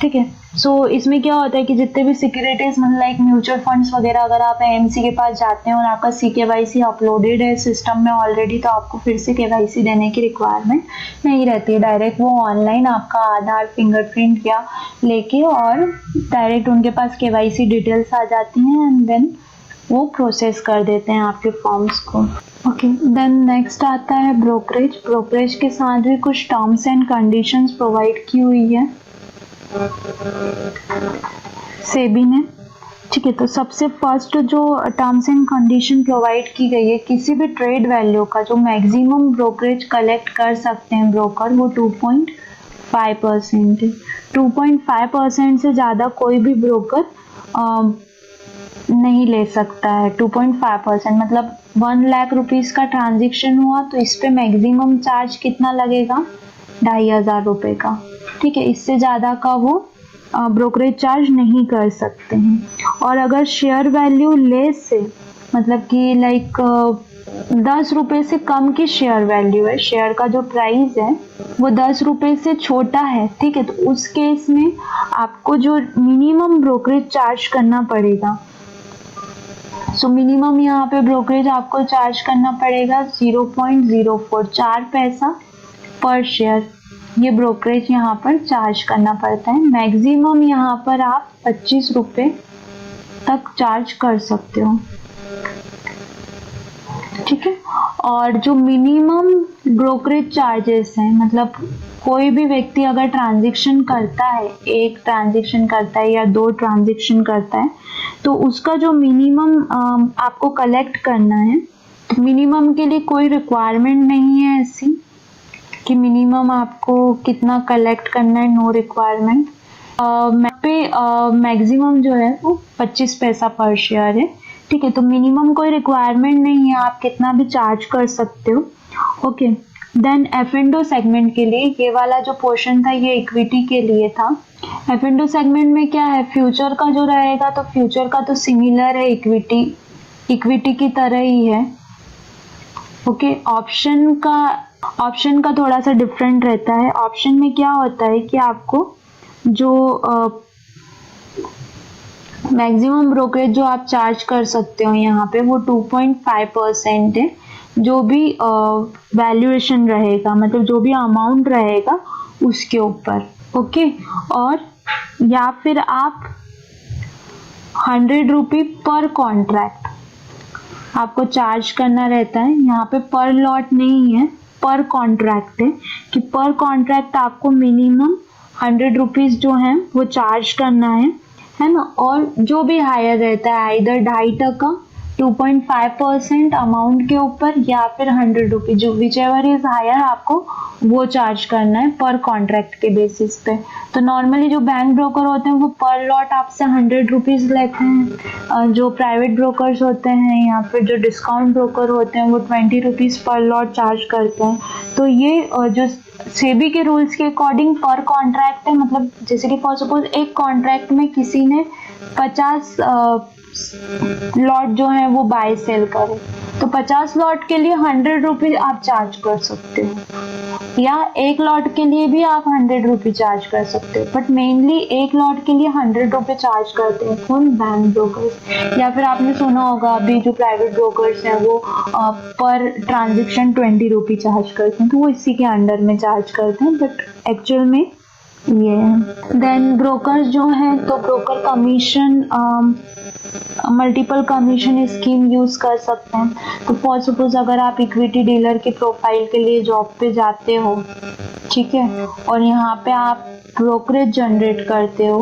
ठीक है। सो इसमें क्या होता है कि जितने भी सिक्योरिटीज मतलब लाइक म्यूचुअल फंड्स वगैरह, अगर आप AMC के पास जाते हैं और आपका CKYC अपलोडेड है सिस्टम में ऑलरेडी, तो आपको फिर से KYC देने की रिक्वायरमेंट नहीं रहती है। डायरेक्ट वो ऑनलाइन आपका आधार, फिंगरप्रिंट या लेके और डायरेक्ट उनके पास KYC डिटेल्स आ जाती हैं एंड देन वो प्रोसेस कर देते हैं आपके फॉर्म्स को, ओके। देन नेक्स्ट आता है ब्रोकरेज। ब्रोकरेज के साथ भी कुछ टर्म्स एंड कंडीशंस प्रोवाइड की हुई है सेबी ने, ठीक है। तो सबसे फर्स्ट जो टर्म्स एंड कंडीशन प्रोवाइड की गई है, किसी भी ट्रेड वैल्यू का जो मैक्सिमम ब्रोकरेज कलेक्ट कर सकते हैं ब्रोकर, वो 5% है। 2.5% से ज़्यादा कोई भी ब्रोकर नहीं ले सकता है। 2.5% मतलब 1 लाख रुपीज़ का ट्रांजेक्शन हुआ तो इस पे मैक्सिमम चार्ज कितना लगेगा, 2,500 रुपये का। ठीक है, इससे ज़्यादा का वो ब्रोकरेज चार्ज नहीं कर सकते हैं। और अगर शेयर वैल्यू लेस से, मतलब कि लाइक 10 रुपये से कम की शेयर वैल्यू है, शेयर का जो प्राइस है वो 10 रुपये से छोटा है, ठीक है, तो उस केस में आपको जो मिनिमम ब्रोकरेज चार्ज करना पड़ेगा, सो मिनिमम यहाँ पे ब्रोकरेज आपको चार्ज करना पड़ेगा 0.04, 4 पैसा पर शेयर, ये ब्रोकरेज यहाँ पर चार्ज करना पड़ता है। मैक्सिमम यहाँ पर आप 25 रुपये तक चार्ज कर सकते हो, ठीक है। और जो मिनिमम ब्रोकरेज चार्जेस हैं, मतलब कोई भी व्यक्ति अगर ट्रांजेक्शन करता है, एक ट्रांजेक्शन करता है या 2 ट्रांजेक्शन करता है, तो उसका जो मिनिमम आपको कलेक्ट करना है, तो मिनिमम के लिए कोई रिक्वायरमेंट नहीं है ऐसी कि मिनिमम आपको कितना कलेक्ट करना है, नो रिक्वायरमेंट। मैक्सिमम जो है वो 25 पैसा पर शेयर है, ठीक है, तो मिनिमम कोई रिक्वायरमेंट नहीं है, आप कितना भी चार्ज कर सकते हो। ओके, देन F&O सेगमेंट के लिए ये वाला जो पोर्शन था ये इक्विटी के लिए था। F&O सेगमेंट में क्या है, फ्यूचर का जो रहेगा, तो फ्यूचर का तो सिमिलर है इक्विटी की तरह ही है। ओके, ऑप्शन का थोड़ा सा डिफरेंट रहता है। ऑप्शन में क्या होता है कि आपको जो मैक्सिमम ब्रोकरेज जो आप चार्ज कर सकते हो यहाँ पे वो 2.5% है, जो भी वैल्यूएशन रहेगा, मतलब जो भी अमाउंट रहेगा उसके ऊपर। ओके, और या फिर आप 100 रुपये पर कॉन्ट्रैक्ट आपको चार्ज करना रहता है। यहाँ पे पर लॉट नहीं है, पर कॉन्ट्रैक्ट है कि पर कॉन्ट्रैक्ट आपको मिनिमम 100 रुपीज़ जो है वो चार्ज करना है ना। और जो भी हायर रहता है, इधर 2.5% 2.5% अमाउंट के ऊपर या फिर 100 रुपीज, जो विच एवर इज हायर आपको वो चार्ज करना है पर कॉन्ट्रैक्ट के बेसिस पे। तो नॉर्मली जो बैंक ब्रोकर होते हैं वो पर लॉट आपसे 100 रुपीज लेते हैं, जो प्राइवेट ब्रोकर्स होते हैं या फिर जो डिस्काउंट ब्रोकर होते हैं वो 20 रुपीज पर लॉट चार्ज करते हैं। तो ये जो सेबी के रूल्स के अकॉर्डिंग पर कॉन्ट्रैक्ट है, मतलब जैसे कि फॉर सपोज एक कॉन्ट्रैक्ट में किसी ने 50 लॉट जो है वो बाय सेल करे, तो 50 लॉट के लिए 100 रुपीज आप चार्ज कर सकते हो, या एक लॉट के लिए भी आप 100 रुपीज चार्ज कर सकते हो, बट मेनली एक लॉट के लिए 100 रुपये चार्ज करते हैं कौन, बैंक ब्रोकर्स। या फिर आपने सुना होगा अभी जो प्राइवेट ब्रोकर्स हैं वो पर ट्रांजेक्शन 20 रुपये चार्ज करते हैं, तो वो इसी के अंडर में चार्ज करते हैं, बट एक्चुअल में ये है। देन ब्रोकर्स जो हैं तो broker commission multiple commission scheme use कर सकते हैं। तो फॉर सपोज अगर आप इक्विटी डीलर के प्रोफाइल के लिए जॉब पे जाते हो, ठीक है, और यहाँ पे आप ब्रोकरेज जनरेट करते हो,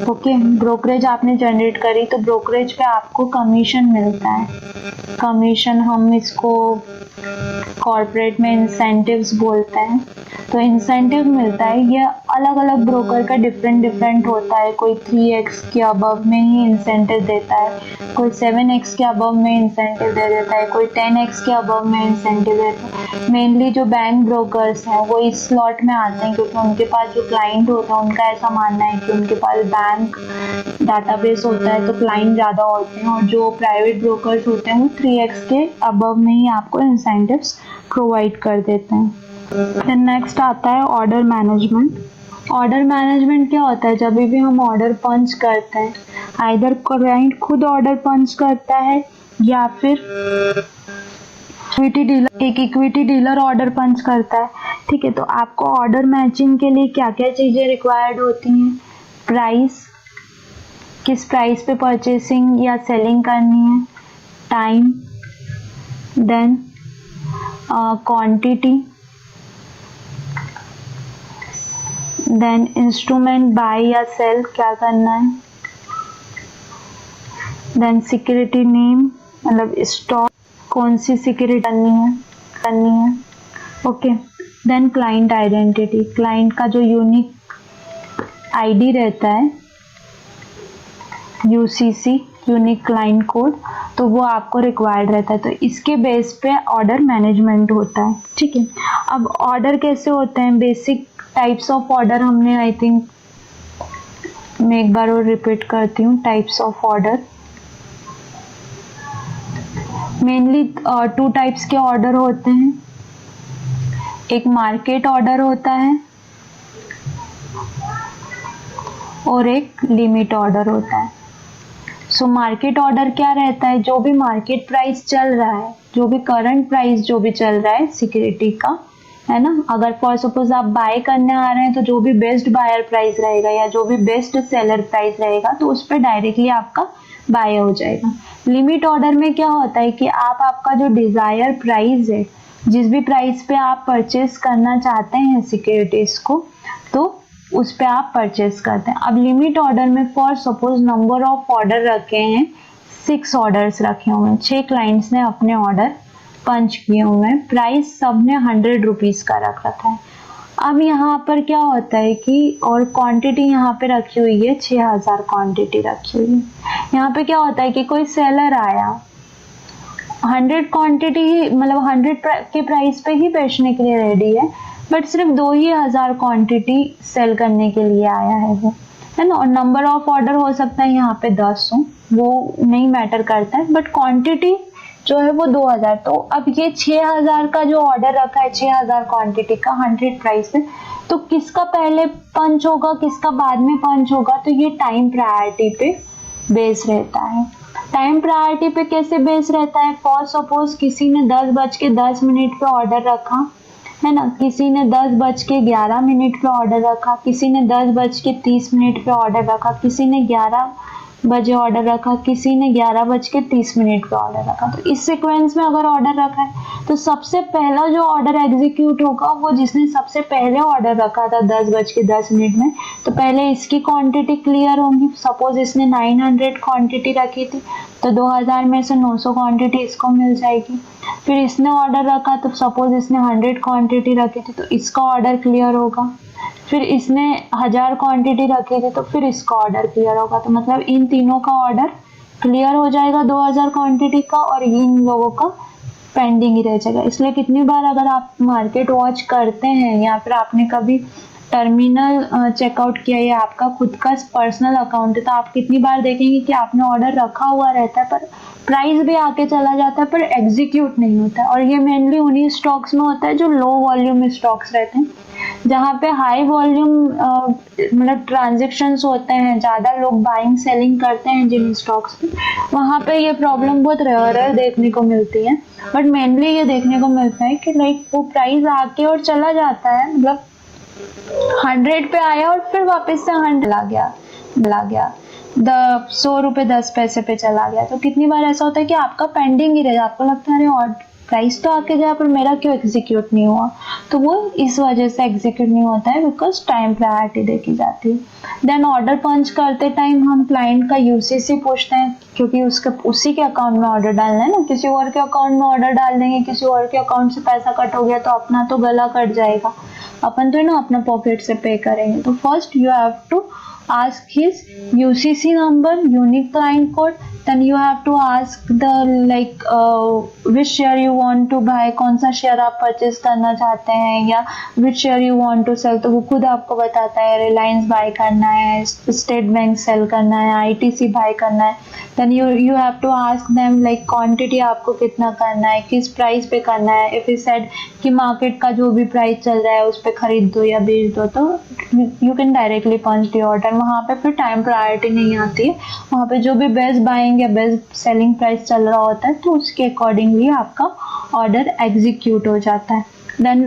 ओके, ब्रोकरेज आपने जनरेट करी तो ब्रोकरेज पे आपको कमीशन मिलता है। कमीशन हम इसको कॉर्पोरेट में इंसेंटिव्स बोलते हैं, तो इंसेंटिव मिलता है। ये अलग अलग ब्रोकर का डिफरेंट होता है, कोई 3x के अबव में ही इंसेंटिव देता है, कोई 7x के अबव में इंसेंटिव दे देता है, कोई 10x के अबव में इंसेंटिव देता है। मेनली जो बैंक ब्रोकर्स हैं वो इस स्लॉट में आते हैं क्योंकि उनके पास जो क्लाइंट होता है उनका ऐसा मानना है कि उनके पास बैंक डाटाबेस होता है तो क्लाइंट ज़्यादा होते हैं, और जो प्राइवेट ब्रोकर्स होते हैं वो 3x के अबव में ही आपको इंसेंटिव्स प्रोवाइड कर देते हैं। देन नेक्स्ट आता है ऑर्डर मैनेजमेंट। ऑर्डर मैनेजमेंट क्या होता है, जब भी हम ऑर्डर पंच करते हैं, आइदर क्लाइंट खुद ऑर्डर पंच करता है या फिर इक्विटी डीलर ऑर्डर पंच करता है, ठीक है। तो आपको ऑर्डर मैचिंग के लिए क्या क्या चीज़ें रिक्वायर्ड होती हैं, प्राइस, किस प्राइस पे परचेसिंग या सेलिंग करनी है, time, then quantity, then instrument buy या सेल क्या करना है, देन सिक्योरिटी नेम, मतलब स्टॉक कौन सी सिक्योरिटी करनी है, okay. Then client identity, client का जो यूनिक आईडी रहता है, यूसीसी यूनिक क्लाइंट कोड, तो वो आपको रिक्वायर्ड रहता है। तो इसके बेस पे ऑर्डर मैनेजमेंट होता है, ठीक है। अब ऑर्डर कैसे होते हैं, बेसिक टाइप्स ऑफ ऑर्डर हमने आई थिंक, मैं एक बार और रिपीट करती हूँ, types of order mainly 2 types के ऑर्डर होते हैं। एक मार्केट ऑर्डर होता है और एक लिमिट ऑर्डर होता है। सो मार्केट ऑर्डर क्या रहता है, जो भी मार्केट प्राइस चल रहा है, जो भी करंट प्राइस जो भी चल रहा है सिक्योरिटी का, है ना, अगर फॉर सपोज आप बाय करने आ रहे हैं तो जो भी बेस्ट बायर प्राइस रहेगा या जो भी बेस्ट सेलर प्राइस रहेगा तो उस पर डायरेक्टली आपका बाय हो जाएगा। लिमिट ऑर्डर में क्या होता है कि आपका जो डिजायर प्राइस है, जिस भी प्राइस पे आप परचेस करना चाहते हैं सिक्योरिटीज को, तो उस पे आप परचेस करते हैं। अब लिमिट ऑर्डर में for suppose number of order रखे हैं, 6 ऑर्डर्स रखे हुए हैं, 6 क्लाइंट्स ने अपने ऑर्डर पंच किए हुए हैं, प्राइस सबने 100 रुपीज का रख रखा है। अब यहाँ पर क्या होता है कि, और क्वांटिटी यहाँ पे रखी हुई है 6000 क्वांटिटी रखी हुई है। यहाँ पे क्या होता है कि कोई सेलर आया, 100 क्वांटिटी ही, मतलब 100 के प्राइस पे ही बेचने के लिए रेडी है, बट सिर्फ 2000 क्वांटिटी सेल करने के लिए आया है वो, है ना। और नंबर ऑफ ऑर्डर हो सकता है यहाँ पे 10 हो, वो नहीं मैटर करता है, बट क्वांटिटी जो है वो 2000। तो अब ये 6000 का जो ऑर्डर रखा है, 6000 क्वांटिटी का 100 प्राइस पे, तो किसका पहले पंच होगा किसका बाद में पंच होगा, तो ये टाइम प्रायोरिटी पे बेस रहता है। टाइम प्रायोरिटी पे कैसे बेस रहता है, फॉर सपोज किसी ने 10:10 पे ऑर्डर रखा, है ना, किसी ने 10:11 पे ऑर्डर रखा, किसी ने 10:30 पे ऑर्डर रखा, किसी ने 11 बजे ऑर्डर रखा, किसी ने 11:30 पे ऑर्डर रखा। तो इस सीक्वेंस में अगर ऑर्डर रखा है तो सबसे पहला जो ऑर्डर एग्जीक्यूट होगा वो जिसने सबसे पहले ऑर्डर रखा था 10:10 में, तो पहले इसकी क्वांटिटी क्लियर होंगी। सपोज इसने 900 क्वांटिटी रखी थी तो 2000 में से 900 क्वांटिटी इसको मिल जाएगी। फिर इसने ऑर्डर रखा तो सपोज इसने 100 क्वांटिटी रखी थी तो इसका ऑर्डर क्लियर होगा। फिर इसने 1000 क्वांटिटी रखी थी तो फिर इसका ऑर्डर क्लियर होगा। तो मतलब इन तीनों का ऑर्डर क्लियर हो जाएगा 2000 क्वांटिटी का, और इन लोगों का पेंडिंग ही रह जाएगा। इसलिए कितनी बार अगर आप मार्केट वॉच करते हैं या फिर आपने कभी टर्मिनल चेकआउट किया या आपका खुद का पर्सनल अकाउंट है, तो आप कितनी बार देखेंगे कि आपने ऑर्डर रखा हुआ रहता है पर प्राइस भी आके चला जाता है पर एग्जीक्यूट नहीं होता है। और ये मेनली उन्हीं स्टॉक्स में होता है जो लो वॉल्यूम स्टॉक्स रहते हैं, जहाँ पे हाई वॉल्यूम मतलब ट्रांजेक्शन्स होते हैं, ज़्यादा लोग बाइंग सेलिंग करते हैं जिन स्टॉक्स पे, वहाँ पे ये प्रॉब्लम बहुत रेयर देखने को मिलती है। बट मेनली ये देखने को मिलता है कि लाइक वो प्राइस आके और चला जाता है, मतलब 100 पे आया और फिर वापस से 100 ला गया 100 रुपये 10 पैसे पे चला गया। तो कितनी बार ऐसा होता है कि आपका पेंडिंग ही रहेगा, आपको लगता है अरे प्राइस तो आके गया पर मेरा क्यों एग्जीक्यूट नहीं हुआ, तो वो इस वजह से एग्जीक्यूट नहीं होता है बिकॉज टाइम प्रायोरिटी देखी जाती है। देन ऑर्डर पंच करते टाइम हम क्लाइंट का यूसीसी पूछते हैं, क्योंकि उसी के अकाउंट में ऑर्डर डालना है ना, किसी और के अकाउंट में ऑर्डर डाल देंगे, किसी और के अकाउंट से पैसा कट हो गया तो अपना तो गला कट जाएगा, अपन तो ना अपना पॉकेट से पे करेंगे। तो first you have to ask his UCC number, unique client code, then you have to ask the like which share you want to buy, कौन सा शेयर आप परचेज करना चाहते हैं, या which share you want to sell, तो वो खुद आपको बताता है रिलायंस बाय करना है, स्टेट बैंक सेल करना है, ITC बाय करना है। then you have to ask them like quantity आपको कितना करना है, किस प्राइस पे करना है। इफ ही सेड कि मार्केट का जो भी प्राइस चल रहा है उस पे खरीद दो या बेच दो, तो you can directly punch the order. वहाँ पे फिर टाइम प्रायोरिटी नहीं आती है, वहाँ पे जो भी बेस्ट बाइंग या बेस्ट सेलिंग प्राइस चल रहा होता है तो उसके अकॉर्डिंगली आपका ऑर्डर एग्जीक्यूट हो जाता है। देन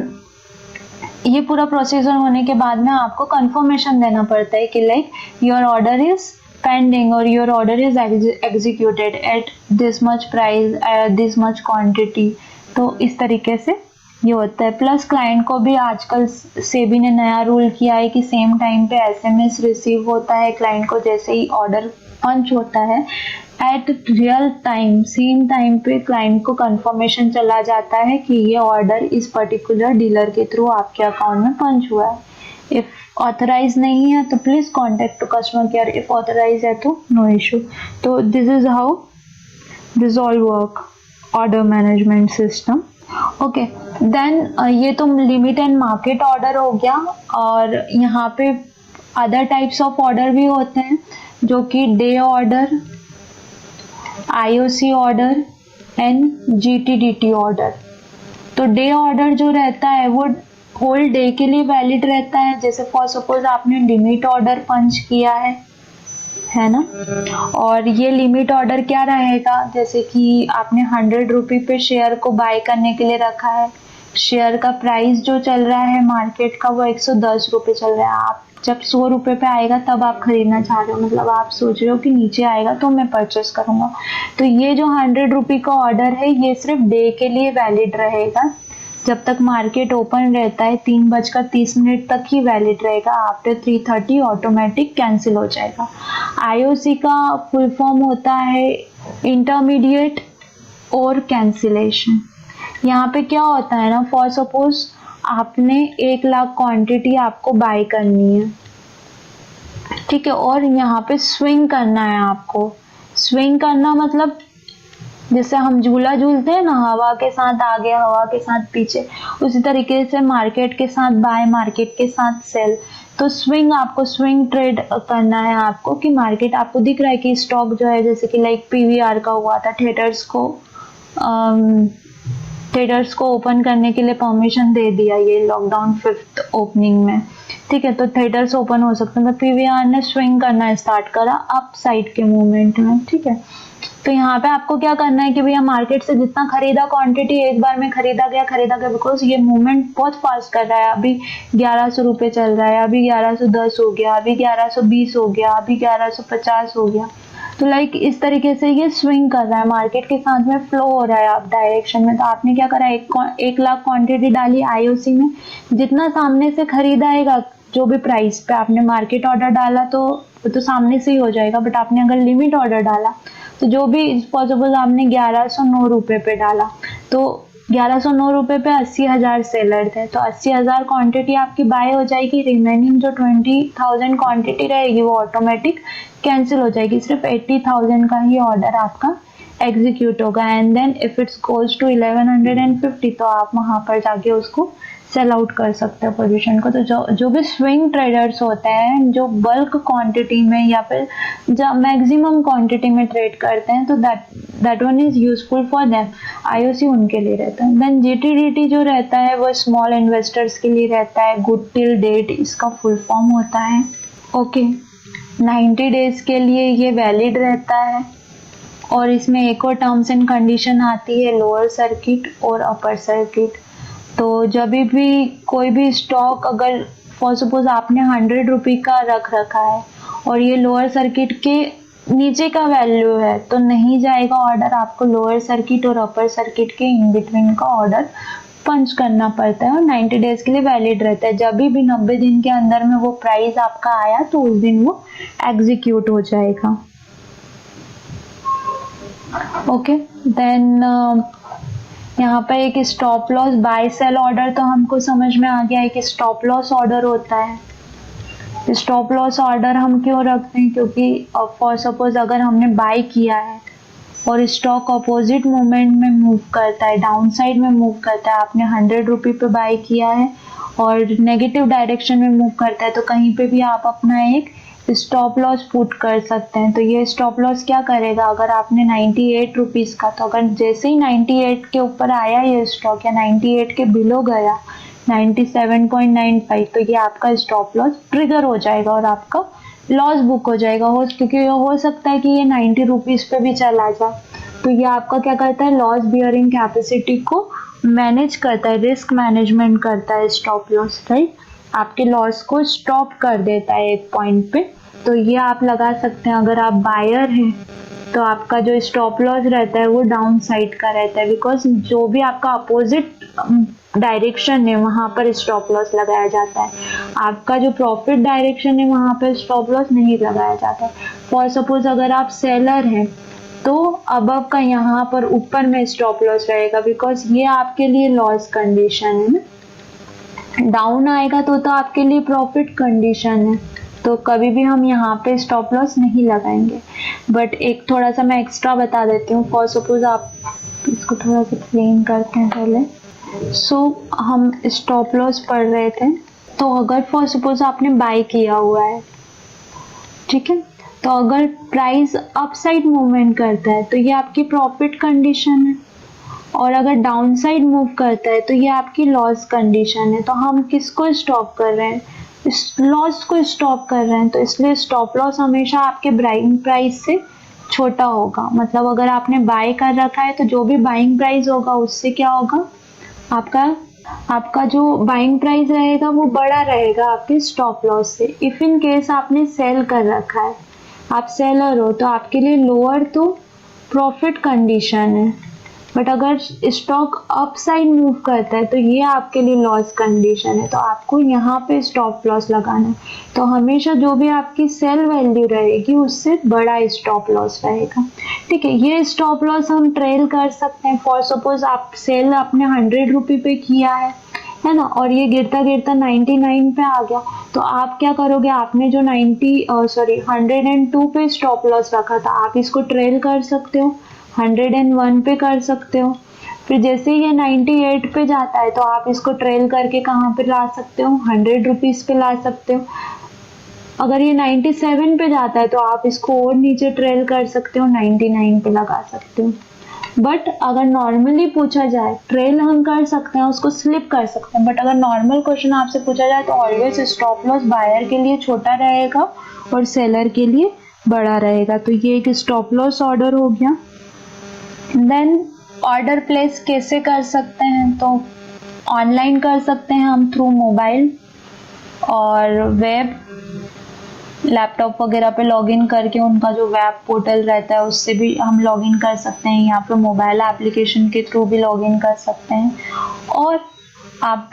ये पूरा प्रोसीजर होने के बाद में आपको कंफर्मेशन देना पड़ता है कि like your order is pending और your order is executed at this much price, this much quantity. तो इस तरीके से ये होता है। प्लस क्लाइंट को भी आजकल सेबी ने नया रूल किया है कि सेम टाइम पे SMS रिसीव होता है क्लाइंट को, जैसे ही ऑर्डर पंच होता है at real time, same time पे क्लाइंट को कंफर्मेशन चला जाता है कि ये ऑर्डर इस पर्टिकुलर डीलर के थ्रू आपके अकाउंट में पंच हुआ है। इफ ऑथराइज नहीं है तो please contact to customer care, if authorise है तो नो इशू। तो this is how this all work, order management system. Okay, then ये तो लिमिट एंड मार्केट ऑर्डर हो गया। और यहाँ पे अदर टाइप्स ऑफ ऑर्डर भी होते हैं जो कि day order, IOC order and GTDT order. तो डे ऑर्डर जो रहता है वो होल डे के लिए वैलिड रहता है। जैसे फॉर सपोज आपने लिमिट ऑर्डर पंच किया है ना, और ये लिमिट ऑर्डर क्या रहेगा, जैसे कि आपने 100 रुपये पे शेयर को बाय करने के लिए रखा है, शेयर का प्राइस जो चल रहा है मार्केट का वो 110 रुपये चल रहा है। आप जब 100 रुपये पे आएगा तब आप खरीदना चाह रहे हो, मतलब आप सोच रहे हो कि नीचे आएगा तो मैं परचेस करूंगा। तो ये जो 100 रुपये का ऑर्डर है ये सिर्फ डे के लिए वैलिड रहेगा। जब तक मार्केट ओपन रहता है 3:30 तक ही वैलिड रहेगा। आफ्टर 3:30 ऑटोमेटिक कैंसिल हो जाएगा। IOC का फुल फॉर्म होता है इंटरमीडिएट और कैंसिलेशन। यहाँ पे क्या होता है ना, फॉर सपोज आपने 1 लाख क्वांटिटी आपको बाय करनी है, ठीक है, और यहाँ पे स्विंग करना है आपको। स्विंग करना मतलब जैसे हम झूला झूलते हैं ना, हवा के साथ आगे हवा के साथ पीछे, उसी तरीके से मार्केट के साथ बाय, मार्केट के साथ सेल। तो स्विंग, आपको स्विंग ट्रेड करना है आपको, कि मार्केट आपको दिख रहा है कि स्टॉक जो है, जैसे कि लाइक PVR का हुआ था, थिएटर्स को ओपन करने के लिए परमिशन दे दिया ये लॉकडाउन 5th ओपनिंग में, ठीक है, तो थिएटर्स ओपन हो सकते हैं। तो PVR ने स्विंग करना स्टार्ट करा अप साइड के मूवमेंट में, ठीक है। तो यहाँ पे आपको क्या करना है कि भैया मार्केट से जितना खरीदा क्वांटिटी एक बार में खरीदा गया, बिकॉज ये मूवमेंट बहुत फास्ट कर रहा है। अभी 1100 रुपये चल रहा है, अभी 1110 हो गया, अभी 1120 हो गया, अभी 1150 हो गया। तो लाइक इस तरीके से ये स्विंग कर रहा है, मार्केट के साथ में फ्लो हो रहा है आप डायरेक्शन में। तो आपने क्या करा, 1 लाख क्वांटिटी डाली IOC में, जितना सामने से खरीदाएगा जो भी प्राइस पे आपने मार्केट ऑर्डर डाला तो वो तो सामने से ही हो जाएगा। बट आपने अगर लिमिट ऑर्डर डाला तो जो भी सपोज आपने 1109 रुपये पे डाला, तो 1109 रुपये पे 80,000 सेलर थे, तो 80,000 क्वांटिटी आपकी बाय हो जाएगी। रिमेनिंग जो 20,000 क्वांटिटी रहेगी वो ऑटोमेटिक कैंसिल हो जाएगी। सिर्फ 80,000 का ही ऑर्डर आपका एग्जीक्यूट होगा। And then if its goes to 1150 तो आप वहां पर जाके उसको सेल आउट कर सकते हो पोजीशन को। तो जो भी स्विंग ट्रेडर्स होते हैं जो बल्क क्वांटिटी में या फिर जो मैक्सिमम क्वांटिटी में ट्रेड करते हैं, तो that one is useful for them. IOC उनके लिए रहता है। देन GTDT जो रहता है वो स्मॉल इन्वेस्टर्स के लिए रहता है। गुड टिल डेट इसका फुल फॉर्म होता है। ओके, 90 डेज के लिए ये वैलिड रहता है। और इसमें एक और टर्म्स एंड कंडीशन आती है, लोअर सर्किट और अपर सर्किट। तो जब भी कोई भी स्टॉक, अगर फॉर सपोज आपने 100 रुपये का रख रखा है और ये लोअर सर्किट के नीचे का वैल्यू है, तो नहीं जाएगा ऑर्डर। आपको लोअर सर्किट और अपर सर्किट के इन बिटवीन का ऑर्डर पंच करना पड़ता है और 90 डेज के लिए वैलिड रहता है। जब भी 90 दिन के अंदर में वो प्राइस आपका आया तो उस दिन वो एग्जीक्यूट हो जाएगा। ओके, देन यहाँ पर एक stop loss buy sell order तो हमको समझ में आ गया है कि स्टॉप लॉस ऑर्डर होता है। स्टॉप लॉस ऑर्डर हम क्यों रखते हैं, क्योंकि फॉर सपोज अगर हमने बाय किया है और स्टॉक अपोजिट मूवमेंट में मूव करता है, डाउन साइड में मूव करता है, आपने 100 रुपये पे बाय किया है और नेगेटिव डायरेक्शन में मूव करता है, तो कहीं पे भी आप अपना एक स्टॉप लॉस पुट कर सकते हैं। तो ये स्टॉप लॉस क्या करेगा, अगर आपने 98 रुपीज़ का, तो अगर जैसे ही 98 के ऊपर आया ये स्टॉक या 98 के बिलो गया 97.95, तो ये आपका स्टॉप लॉस ट्रिगर हो जाएगा और आपका लॉस बुक हो जाएगा। क्योंकि हो सकता है कि ये 90 रुपीज़ पे भी चला जाए। तो ये आपका क्या करता है, लॉस बियरिंग कैपेसिटी को मैनेज करता है, रिस्क मैनेजमेंट करता है स्टॉप लॉस, राइट। आपके लॉस को स्टॉप कर देता है एक पॉइंट पे। तो ये आप लगा सकते हैं। अगर आप बायर हैं तो आपका जो स्टॉप लॉस रहता है वो डाउन साइड का रहता है, बिकॉज जो भी आपका अपोजिट डायरेक्शन है वहां पर स्टॉप लॉस लगाया जाता है। आपका जो प्रॉफिट डायरेक्शन है वहां पर स्टॉप लॉस नहीं लगाया जाता है। फॉर सपोज अगर आप सेलर हैं अबव का यहाँ पर ऊपर में स्टॉप लॉस रहेगा, बिकॉज ये आपके लिए लॉस कंडीशन है ना। डाउन आएगा तो आपके लिए प्रॉफिट कंडीशन है, तो कभी भी हम यहाँ पे स्टॉप लॉस नहीं लगाएंगे। बट एक थोड़ा सा मैं एक्स्ट्रा बता देती हूँ। फॉर सपोज आप इसको थोड़ा सा प्लेन करते हैं पहले। हम स्टॉप लॉस पढ़ रहे थे, तो अगर फॉर सपोज आपने बाय किया हुआ है, ठीक है, तो अगर प्राइस अपसाइड मूवमेंट करता है तो ये आपकी प्रॉफिट कंडीशन है, और अगर डाउन साइड मूव करता है तो ये आपकी लॉस कंडीशन है। तो हम किसको स्टॉप कर रहे हैं? लॉस को स्टॉप कर रहे हैं, तो इसलिए स्टॉप लॉस हमेशा आपके बाइंग प्राइस से छोटा होगा। मतलब अगर आपने बाय कर रखा है तो जो भी बाइंग प्राइस होगा उससे क्या होगा, आपका जो बाइंग प्राइस रहेगा वो बड़ा रहेगा आपके स्टॉप लॉस से। इफ इन केस आपने सेल कर रखा है, आप सेलर हो, तो आपके लिए लोअर तो प्रॉफिट कंडीशन है, बट अगर स्टॉक अप साइड मूव करता है तो ये आपके लिए लॉस कंडीशन है, तो आपको यहाँ पे स्टॉप लॉस लगाना है। तो हमेशा जो भी आपकी सेल वैल्यू रहेगी उससे बड़ा स्टॉप लॉस रहेगा, ठीक है। ये स्टॉप लॉस हम ट्रेल कर सकते हैं। फॉर सपोज आप सेल अपने 100 रुपये पे किया है ना, और ये गिरता गिरता 99 पे आ गया, तो आप क्या करोगे, आपने जो 102 पे स्टॉप लॉस रखा था, आप इसको ट्रेल कर सकते हो, 101 पे कर सकते हो। फिर जैसे ये 98 पे जाता है तो आप इसको ट्रेल करके कहाँ पे ला सकते हो, 100 रुपीज़ पे ला सकते हो। अगर ये 97 पे जाता है तो आप इसको और नीचे ट्रेल कर सकते हो, 99 पे लगा सकते हो। बट अगर नॉर्मली पूछा जाए, ट्रेल हम कर सकते हैं, उसको स्लिप कर सकते हैं, बट अगर नॉर्मल क्वेश्चन आपसे पूछा जाए तो ऑलवेज स्टॉप लॉस बायर के लिए छोटा रहेगा और सेलर के लिए बड़ा रहेगा। तो ये एक स्टॉप लॉस ऑर्डर हो गया। देन ऑर्डर प्लेस कैसे कर सकते हैं, तो ऑनलाइन कर सकते हैं हम थ्रू मोबाइल और वेब, लैपटॉप वगैरह पे लॉगिन करके उनका जो वेब पोर्टल रहता है उससे भी हम लॉगिन कर सकते हैं, यहाँ पे मोबाइल एप्लीकेशन के थ्रू भी लॉगिन कर सकते हैं, और आप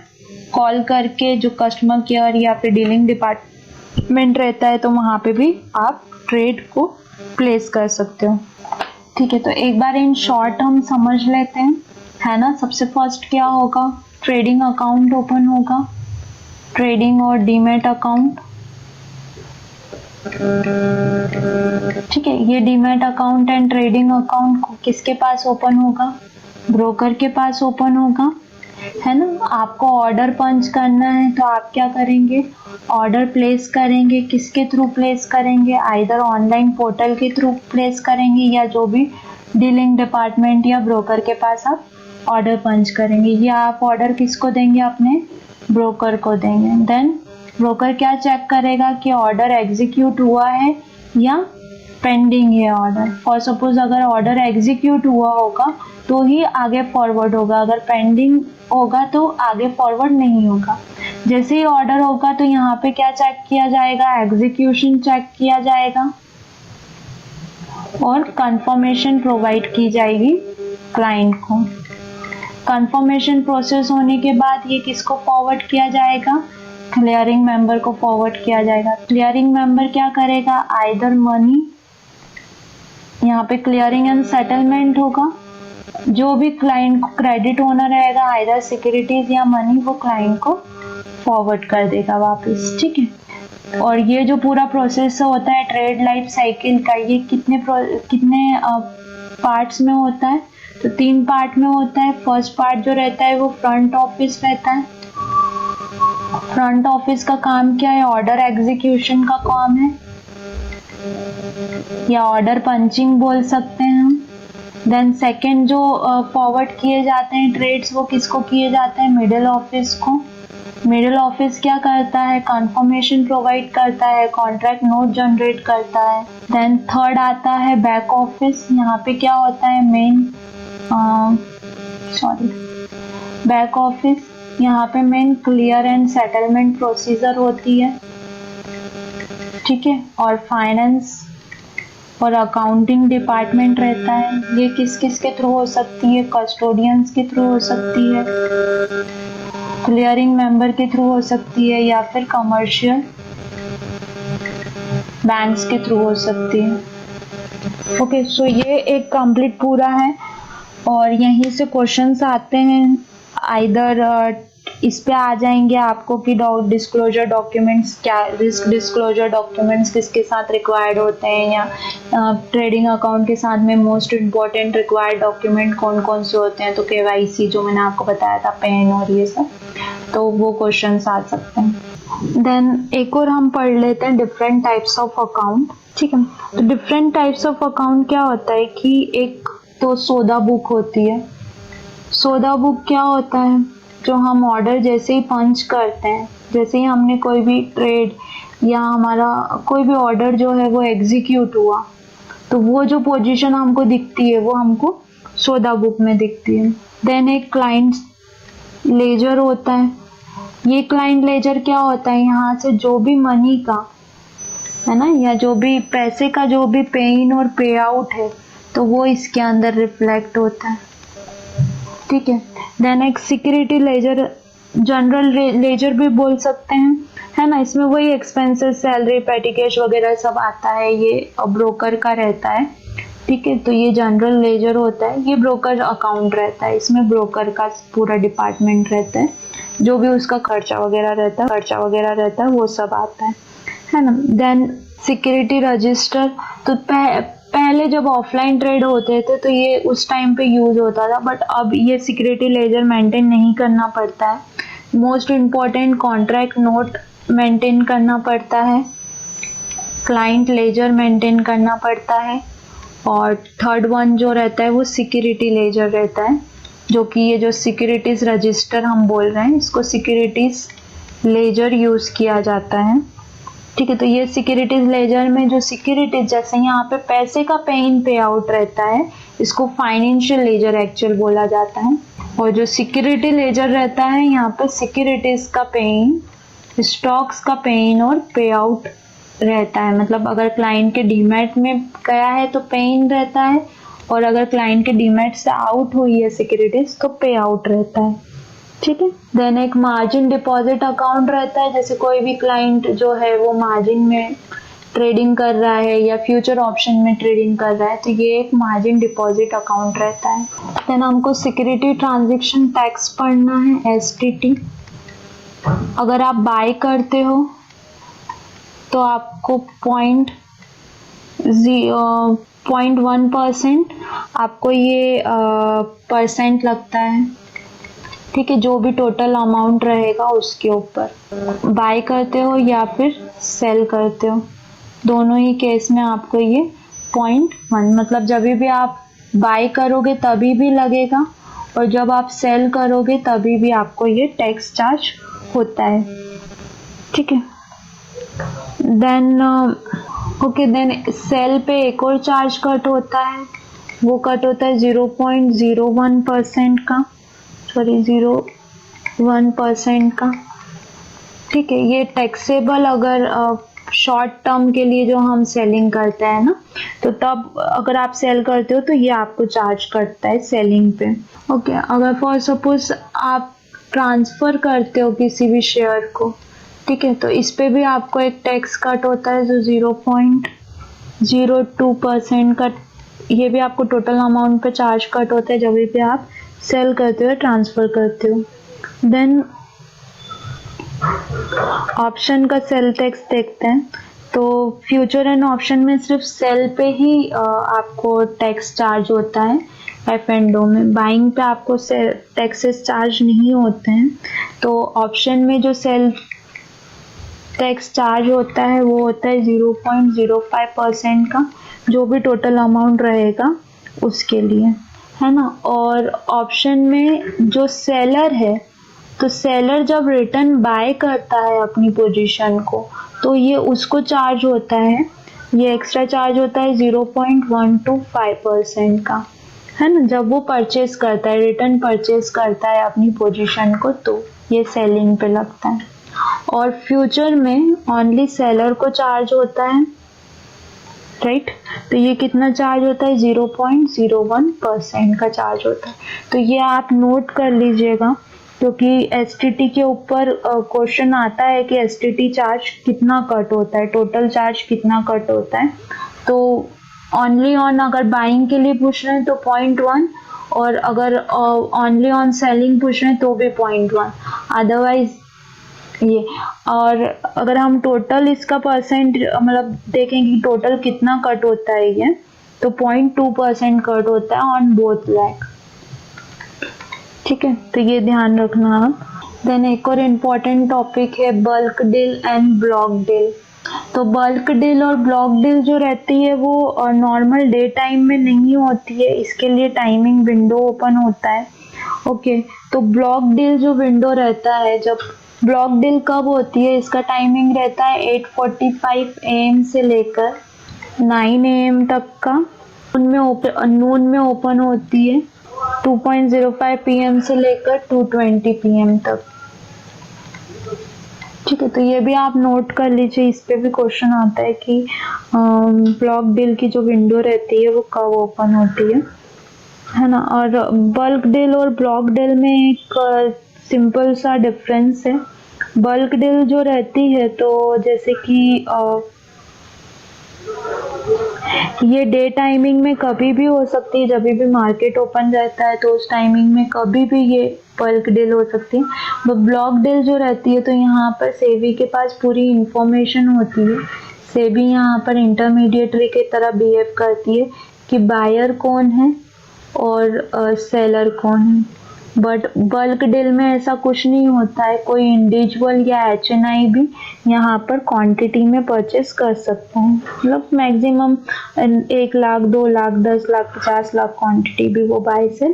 कॉल करके जो कस्टमर केयर या फिर डीलिंग डिपार्टमेंट रहता है तो वहाँ पे भी आप ट्रेड को प्लेस कर सकते हो, ठीक है। तो एक बार इन शॉर्ट हम समझ लेते हैं, है ना। सबसे फर्स्ट क्या होगा, ट्रेडिंग अकाउंट ओपन होगा, ट्रेडिंग और डीमैट अकाउंट, ठीक है। ये demat account and trading account किसके पास ओपन होगा, ब्रोकर के पास ओपन होगा, है ना। आपको ऑर्डर पंच करना है तो आप क्या करेंगे, ऑर्डर प्लेस करेंगे, किसके थ्रू प्लेस करेंगे, आइदर ऑनलाइन पोर्टल के थ्रू प्लेस करेंगे या जो भी डीलिंग डिपार्टमेंट या ब्रोकर के पास आप ऑर्डर पंच करेंगे, या आप ऑर्डर किसको देंगे, अपने ब्रोकर को देंगे। देन ब्रोकर क्या चेक करेगा कि ऑर्डर एग्जीक्यूट हुआ है या पेंडिंग है ऑर्डर। फॉर सपोज अगर ऑर्डर एग्जीक्यूट हुआ होगा तो ही आगे फॉरवर्ड होगा, अगर पेंडिंग होगा तो आगे फॉरवर्ड नहीं होगा। जैसे ही ऑर्डर होगा तो यहाँ पे क्या चेक किया जाएगा, एग्जीक्यूशन चेक किया जाएगा और कंफर्मेशन प्रोवाइड की जाएगी क्लाइंट को। कंफर्मेशन प्रोसेस होने के बाद ये किसको फॉरवर्ड किया जाएगा, क्लियरिंग मेंबर को फॉरवर्ड किया जाएगा। क्लियरिंग मेंबर क्या करेगा, आइदर मनी, यहाँ पे क्लियरिंग एंड सेटलमेंट होगा, जो भी क्लाइंट को क्रेडिट होना रहेगा आइदर सिक्योरिटीज या मनी, वो क्लाइंट को फॉरवर्ड कर देगा वापस, ठीक है। और ये जो पूरा प्रोसेस होता है ट्रेड लाइफ साइकिल का, ये कितने पार्ट्स में होता है, तो 3 पार्ट में होता है। फर्स्ट पार्ट जो रहता है वो फ्रंट ऑफिस रहता है। फ्रंट ऑफिस का काम क्या है, ऑर्डर एग्जीक्यूशन का काम है या ऑर्डर पंचिंग बोल सकते हैं हम। देन सेकंड जो फॉरवर्ड किए जाते हैं ट्रेड्स, वो किसको किए जाते हैं, मिडिल ऑफिस को। मिडिल ऑफिस क्या करता है, कंफर्मेशन प्रोवाइड करता है, कॉन्ट्रैक्ट नोट जनरेट करता है। देन थर्ड आता है बैक ऑफिस, यहाँ पे क्या होता है, बैक ऑफिस, यहाँ पे main clear and settlement procedure होती है, ठीक है। और फाइनेंस और अकाउंटिंग डिपार्टमेंट रहता है। ये किस किस के थ्रू हो सकती है, कस्टोडियंस के थ्रू हो सकती है, क्लियरिंग मेंबर के थ्रू हो सकती है, या फिर कमर्शियल बैंक्स के थ्रू हो सकती है। ओके, सो ये एक कंप्लीट पूरा है और यहीं से क्वेश्चंस आते हैं। आइदर इस पे आ जाएंगे आपको कि डिस्क्लोजर डॉक्यूमेंट्स क्या, रिस्क डिस्क्लोजर डॉक्यूमेंट्स किसके साथ रिक्वायर्ड होते हैं, या ट्रेडिंग अकाउंट के साथ में मोस्ट इम्पॉर्टेंट रिक्वायर्ड डॉक्यूमेंट कौन कौन से होते हैं। तो केवाईसी जो मैंने आपको बताया था, पैन और ये सब, तो वो क्वेश्चंस आ सकते हैं। देन एक और हम पढ़ लेते हैं डिफरेंट टाइप्स ऑफ अकाउंट। ठीक है, तो डिफरेंट टाइप्स ऑफ अकाउंट क्या होता है कि एक तो सौदा बुक होती है। सौदा बुक क्या होता है, जो हम ऑर्डर जैसे ही पंच करते हैं, जैसे ही हमने कोई भी ट्रेड या हमारा कोई भी ऑर्डर जो है वो एग्जीक्यूट हुआ, तो वो जो पोजीशन हमको दिखती है वो हमको सौदा बुक में दिखती है। देन एक क्लाइंट लेजर होता है। ये क्लाइंट लेजर क्या होता है, यहाँ से जो भी मनी का है ना, या जो भी पैसे का जो भी पे इन और पे आउट है, तो वो इसके अंदर रिफ्लेक्ट होता है। ठीक है, देन एक सिक्योरिटी लेजर, जनरल लेजर भी बोल सकते हैं, है ना। इसमें वही एक्सपेंसेस, सैलरी, पेटी कैश वगैरह सब आता है, ये ब्रोकर का रहता है। ठीक है, तो ये जनरल लेजर होता है, ये ब्रोकर अकाउंट रहता है, इसमें ब्रोकर का पूरा डिपार्टमेंट रहता है, जो भी उसका खर्चा वगैरह रहता है वो सब आता है ना। देन सिक्योरिटी रजिस्टर, तो पहले जब ऑफलाइन ट्रेड होते थे तो ये उस टाइम पे यूज होता था, बट अब ये सिक्योरिटी लेजर मेंटेन नहीं करना पड़ता है। Most important contract note maintain करना पड़ता है, क्लाइंट लेजर मेंटेन करना पड़ता है, और थर्ड वन जो रहता है वो सिक्योरिटी लेजर रहता है, जो कि ये जो सिक्योरिटीज रजिस्टर हम बोल रहे हैं, इसको सिक्योरिटीज लेजर यूज किया जाता है। ठीक है, तो ये सिक्योरिटीज लेजर में जो सिक्योरिटीज, जैसे यहाँ पे पैसे का पे इन पे आउट रहता है, इसको फाइनेंशियल लेजर एक्चुअल बोला जाता है। और जो सिक्योरिटी लेजर रहता है, यहाँ पे सिक्योरिटीज का पे इन, स्टॉक्स का पे इन और पे आउट रहता है। मतलब अगर क्लाइंट के डीमैट में गया है तो पे इन रहता है, और अगर क्लाइंट के डीमैट से आउट हुई है सिक्योरिटीज तो पे आउट रहता है। ठीक है, देन एक मार्जिन डिपॉजिट अकाउंट रहता है, जैसे कोई भी क्लाइंट जो है वो मार्जिन में ट्रेडिंग कर रहा है या फ्यूचर ऑप्शन में ट्रेडिंग कर रहा है, तो ये एक मार्जिन डिपॉजिट अकाउंट रहता है। देन हमको सिक्योरिटी ट्रांजैक्शन टैक्स पढ़ना है, STT। अगर आप बाय करते हो तो आपको 0.1% आपको ये परसेंट लगता है। ठीक है, जो भी टोटल अमाउंट रहेगा उसके ऊपर। बाय करते हो या फिर सेल करते हो, दोनों ही केस में आपको ये 0.1, मतलब जब भी आप बाय करोगे तभी भी लगेगा, और जब आप सेल करोगे तभी भी आपको ये टैक्स चार्ज होता है। ठीक है, देन देन सेल पे एक और चार्ज कट होता है, वो कट होता है 0.01% का, 0.1% का। ठीक है, ये टैक्सेबल अगर शॉर्ट टर्म के लिए जो हम सेलिंग करते हैं ना, तो तब अगर आप सेल करते हो तो ये आपको चार्ज कटता है सेलिंग पे। ओके, अगर फॉर सपोज आप ट्रांसफर करते हो किसी भी शेयर को, ठीक है, तो इस पे भी आपको एक टैक्स कट होता है जो 0.02% का, ये भी आपको टोटल अमाउंट पे चार्ज कट होता है जब भी आप सेल करते हो, ट्रांसफर करते हो। देन ऑप्शन का सेल टैक्स देखते हैं, तो फ्यूचर एंड ऑप्शन में सिर्फ सेल पे ही आपको टैक्स चार्ज होता है। F&O में बाइंग पे आपको टैक्सेस चार्ज नहीं होते हैं। तो ऑप्शन में जो सेल टैक्स चार्ज होता है वो होता है 0.05% का, जो भी टोटल अमाउंट रहेगा उसके लिए, है ना। और ऑप्शन में जो सेलर है, तो सेलर जब रिटर्न बाय करता है अपनी पोजीशन को, तो ये उसको चार्ज होता है, ये एक्स्ट्रा चार्ज होता है 0.125% का, है ना। जब वो परचेज करता है, रिटर्न परचेज करता है अपनी पोजीशन को, तो ये सेलिंग पे लगता है। और फ्यूचर में ओनली सेलर को चार्ज होता है, राइट। तो ये कितना चार्ज होता है, 0.01% का चार्ज होता है। तो ये आप नोट कर लीजिएगा, क्योंकि STT के ऊपर क्वेश्चन आता है कि STT चार्ज कितना कट होता है, टोटल चार्ज कितना कट होता है। तो ओनली ऑन अगर बाइंग के लिए पूछ रहे हैं तो 0.1, और अगर ओनली ऑन सेलिंग पूछ रहे हैं तो भी 0.1, अदरवाइज ये। और अगर हम टोटल इसका परसेंट मतलब देखें कि टोटल कितना कट होता है ये, तो 0.2% कट होता है ऑन बोथ लैग। ठीक है, तो ये ध्यान रखना आप। देन एक और इम्पॉर्टेंट टॉपिक है bulk deal and block deal. तो बल्क डील और ब्लॉक डील जो रहती है वो नॉर्मल डे टाइम में नहीं होती है, इसके लिए टाइमिंग विंडो ओपन होता है। ओके, तो ब्लॉक डील जो विंडो रहता है, जब ब्लॉक डील कब होती है, इसका टाइमिंग रहता है 8:45 AM से लेकर 9 AM तक का। नून में ओपन होती है 2:05 PM से लेकर 2:20 PM तक। ठीक है, तो ये भी आप नोट कर लीजिए, इस पे भी क्वेश्चन आता है कि ब्लॉक डील की जो विंडो रहती है वो कब ओपन होती है ना। और बल्क डील और ब्लॉक डील में एक सिंपल सा डिफरेंस है। बल्क डील जो रहती है तो जैसे कि ये डे टाइमिंग में कभी भी हो सकती है, जब भी मार्केट ओपन रहता है तो उस टाइमिंग में कभी भी ये बल्क डील हो सकती है। वो ब्लॉक डील जो रहती है तो यहाँ पर सेबी के पास पूरी इंफॉर्मेशन होती है। सेबी यहाँ पर इंटरमीडिएटरी की तरह बिहेव करती है कि बायर कौन है और सेलर कौन है। बट बल्क डील में ऐसा कुछ नहीं होता है, कोई इंडिविजुअल या HNI भी यहाँ पर क्वांटिटी में परचेस कर सकता है, मतलब मैक्सिमम 1 लाख 2 लाख 10 लाख 50 लाख क्वांटिटी भी वो बाय सेल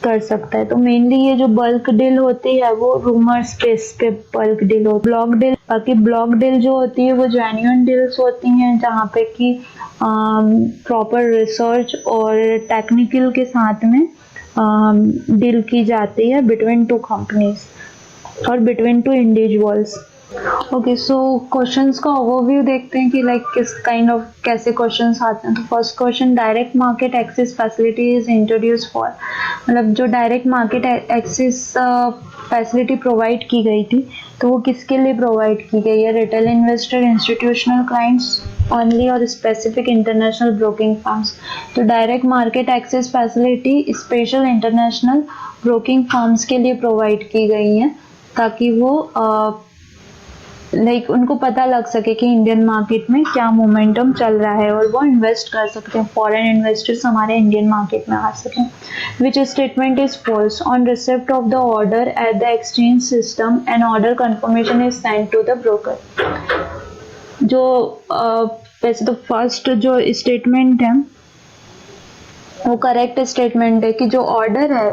कर सकता है। तो मेनली ये जो बल्क डील होती है वो रूमर्स बेस पे बल्क डील होती है। ब्लॉक डील, बाकी ब्लॉक डील जो होती है वो जेन्युइन डील्स होती हैं, जहाँ पे कि प्रॉपर रिसर्च और टेक्निकल के साथ में डील की जाती है बिटवीन 2 कंपनीज और बिटवीन 2 इंडिविजुअल्स। ओके, सो क्वेश्चंस का ओवरव्यू देखते हैं कि लाइक किस काइंड ऑफ कैसे क्वेश्चंस आते हैं। तो first question, direct market access facility is introduce for, मतलब जो direct market access facility provide की गई थी तो वो किसके लिए प्रोवाइड की गई है? Retail investor, institutional clients only और स्पेसिफिक इंटरनेशनल ब्रोकिंग फर्म्स। तो direct market access facility special international broking firms के लिए प्रोवाइड की गई है, ताकि वो लाइक उनको पता लग सके कि इंडियन मार्केट में क्या मोमेंटम चल रहा है और वो इन्वेस्ट कर सकते हैं, फॉरेन इन्वेस्टर्स हमारे इंडियन मार्केट में आ सकें। Which statement is false? On receipt of the order at the exchange system and order confirmation is send to the broker. जो वैसे तो फर्स्ट जो स्टेटमेंट है वो करेक्ट स्टेटमेंट है कि जो ऑर्डर है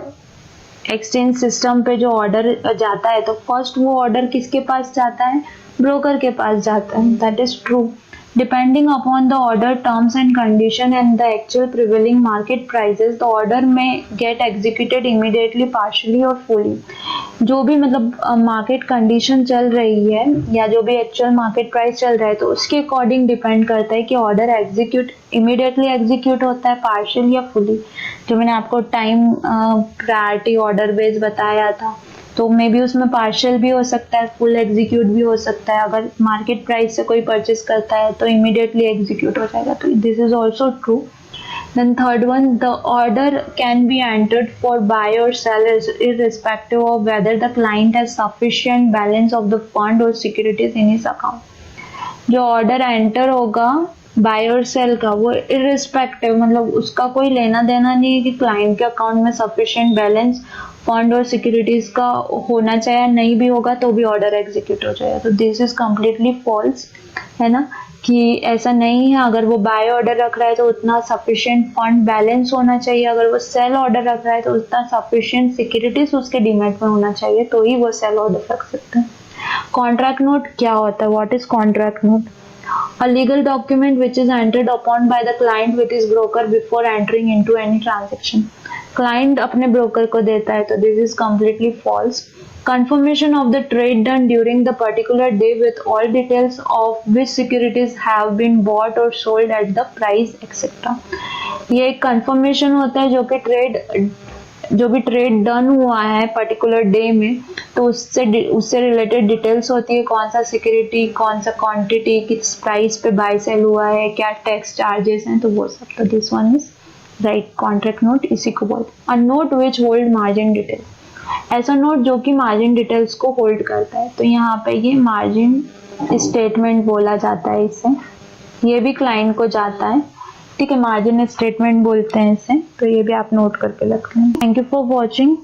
एक्सचेंज सिस्टम पे जो ऑर्डर जाता है तो फर्स्ट वो ऑर्डर किसके पास जाता है? ब्रोकर के पास जाता है। That is true. Depending upon the order terms and condition and the actual prevailing market prices, the order में गेट एग्जीक्यूटेड इमीडिएटली, पार्शियली और फुली। जो भी मतलब मार्केट कंडीशन चल रही है या जो भी एक्चुअल मार्केट प्राइस चल रहा है तो उसके अकॉर्डिंग डिपेंड करता है कि ऑर्डर एग्जीक्यूट इमीडिएटली एग्जीक्यूट होता है, पार्शियल या फुली। जो मैंने आपको टाइम प्रायोरिटी ऑर्डर बेस बताया था तो मे बी उसमें पार्शियल भी हो सकता है, फुल एग्जीक्यूट भी हो सकता है। अगर मार्केट प्राइस से कोई परचेस करता है तो इमीडिएटली एग्जीक्यूट हो जाएगा, तो this is also true. Then third one, the order can be entered for buy or sell irrespective of whether the client has sufficient balance of the fund or securities in his account। जो order enter होगा bye और cell का वो irrespective, मतलब उसका कोई लेना देना नहीं है कि क्लाइंट के अकाउंट में सफिशिएंट बैलेंस फंड और सिक्योरिटीज का होना चाहिए, नहीं भी होगा तो भी ऑर्डर एग्जीक्यूट हो जाएगा। तो दिस इज कम्प्लीटली फॉल्स, है ना, कि ऐसा नहीं है। अगर वो बाय ऑर्डर रख रहा है तो उतना सफिशिएंट फंड बैलेंस होना चाहिए, अगर वो सेल ऑर्डर रख रहा है तो उतना सफिशिएंट सिक्योरिटीज उसके डीमैट में होना चाहिए, तो ही वो सेल ऑर्डर रख सकते हैं। कॉन्ट्रैक्ट नोट क्या होता है? What is contract note? A legal document which is entered upon by the client with his broker before entering into any transaction। Client अपने broker को देता है, तो this is completely false। Confirmation of the trade done during the particular day with all details of which securities have been bought or sold at the price etc। ये एक confirmation होता है जो कि जो भी ट्रेड डन हुआ है पर्टिकुलर डे में तो उससे रिलेटेड डिटेल्स होती है, कौन सा सिक्योरिटी, कौन सा क्वांटिटी, किस प्राइस पे बाय सेल हुआ है, क्या टैक्स चार्जेस हैं, तो वो सब। तो this one is right contract note, इसी को बोलते हैं। A note which hold margin detail, ऐसा नोट जो कि मार्जिन डिटेल्स को होल्ड करता है। तो यहाँ पे ये मार्जिन स्टेटमेंट बोला जाता है इसे, ये भी क्लाइंट को जाता है, ठीक है, मार्जिन स्टेटमेंट बोलते हैं इसे। तो ये भी आप नोट करके रख लें। Thank you for watching.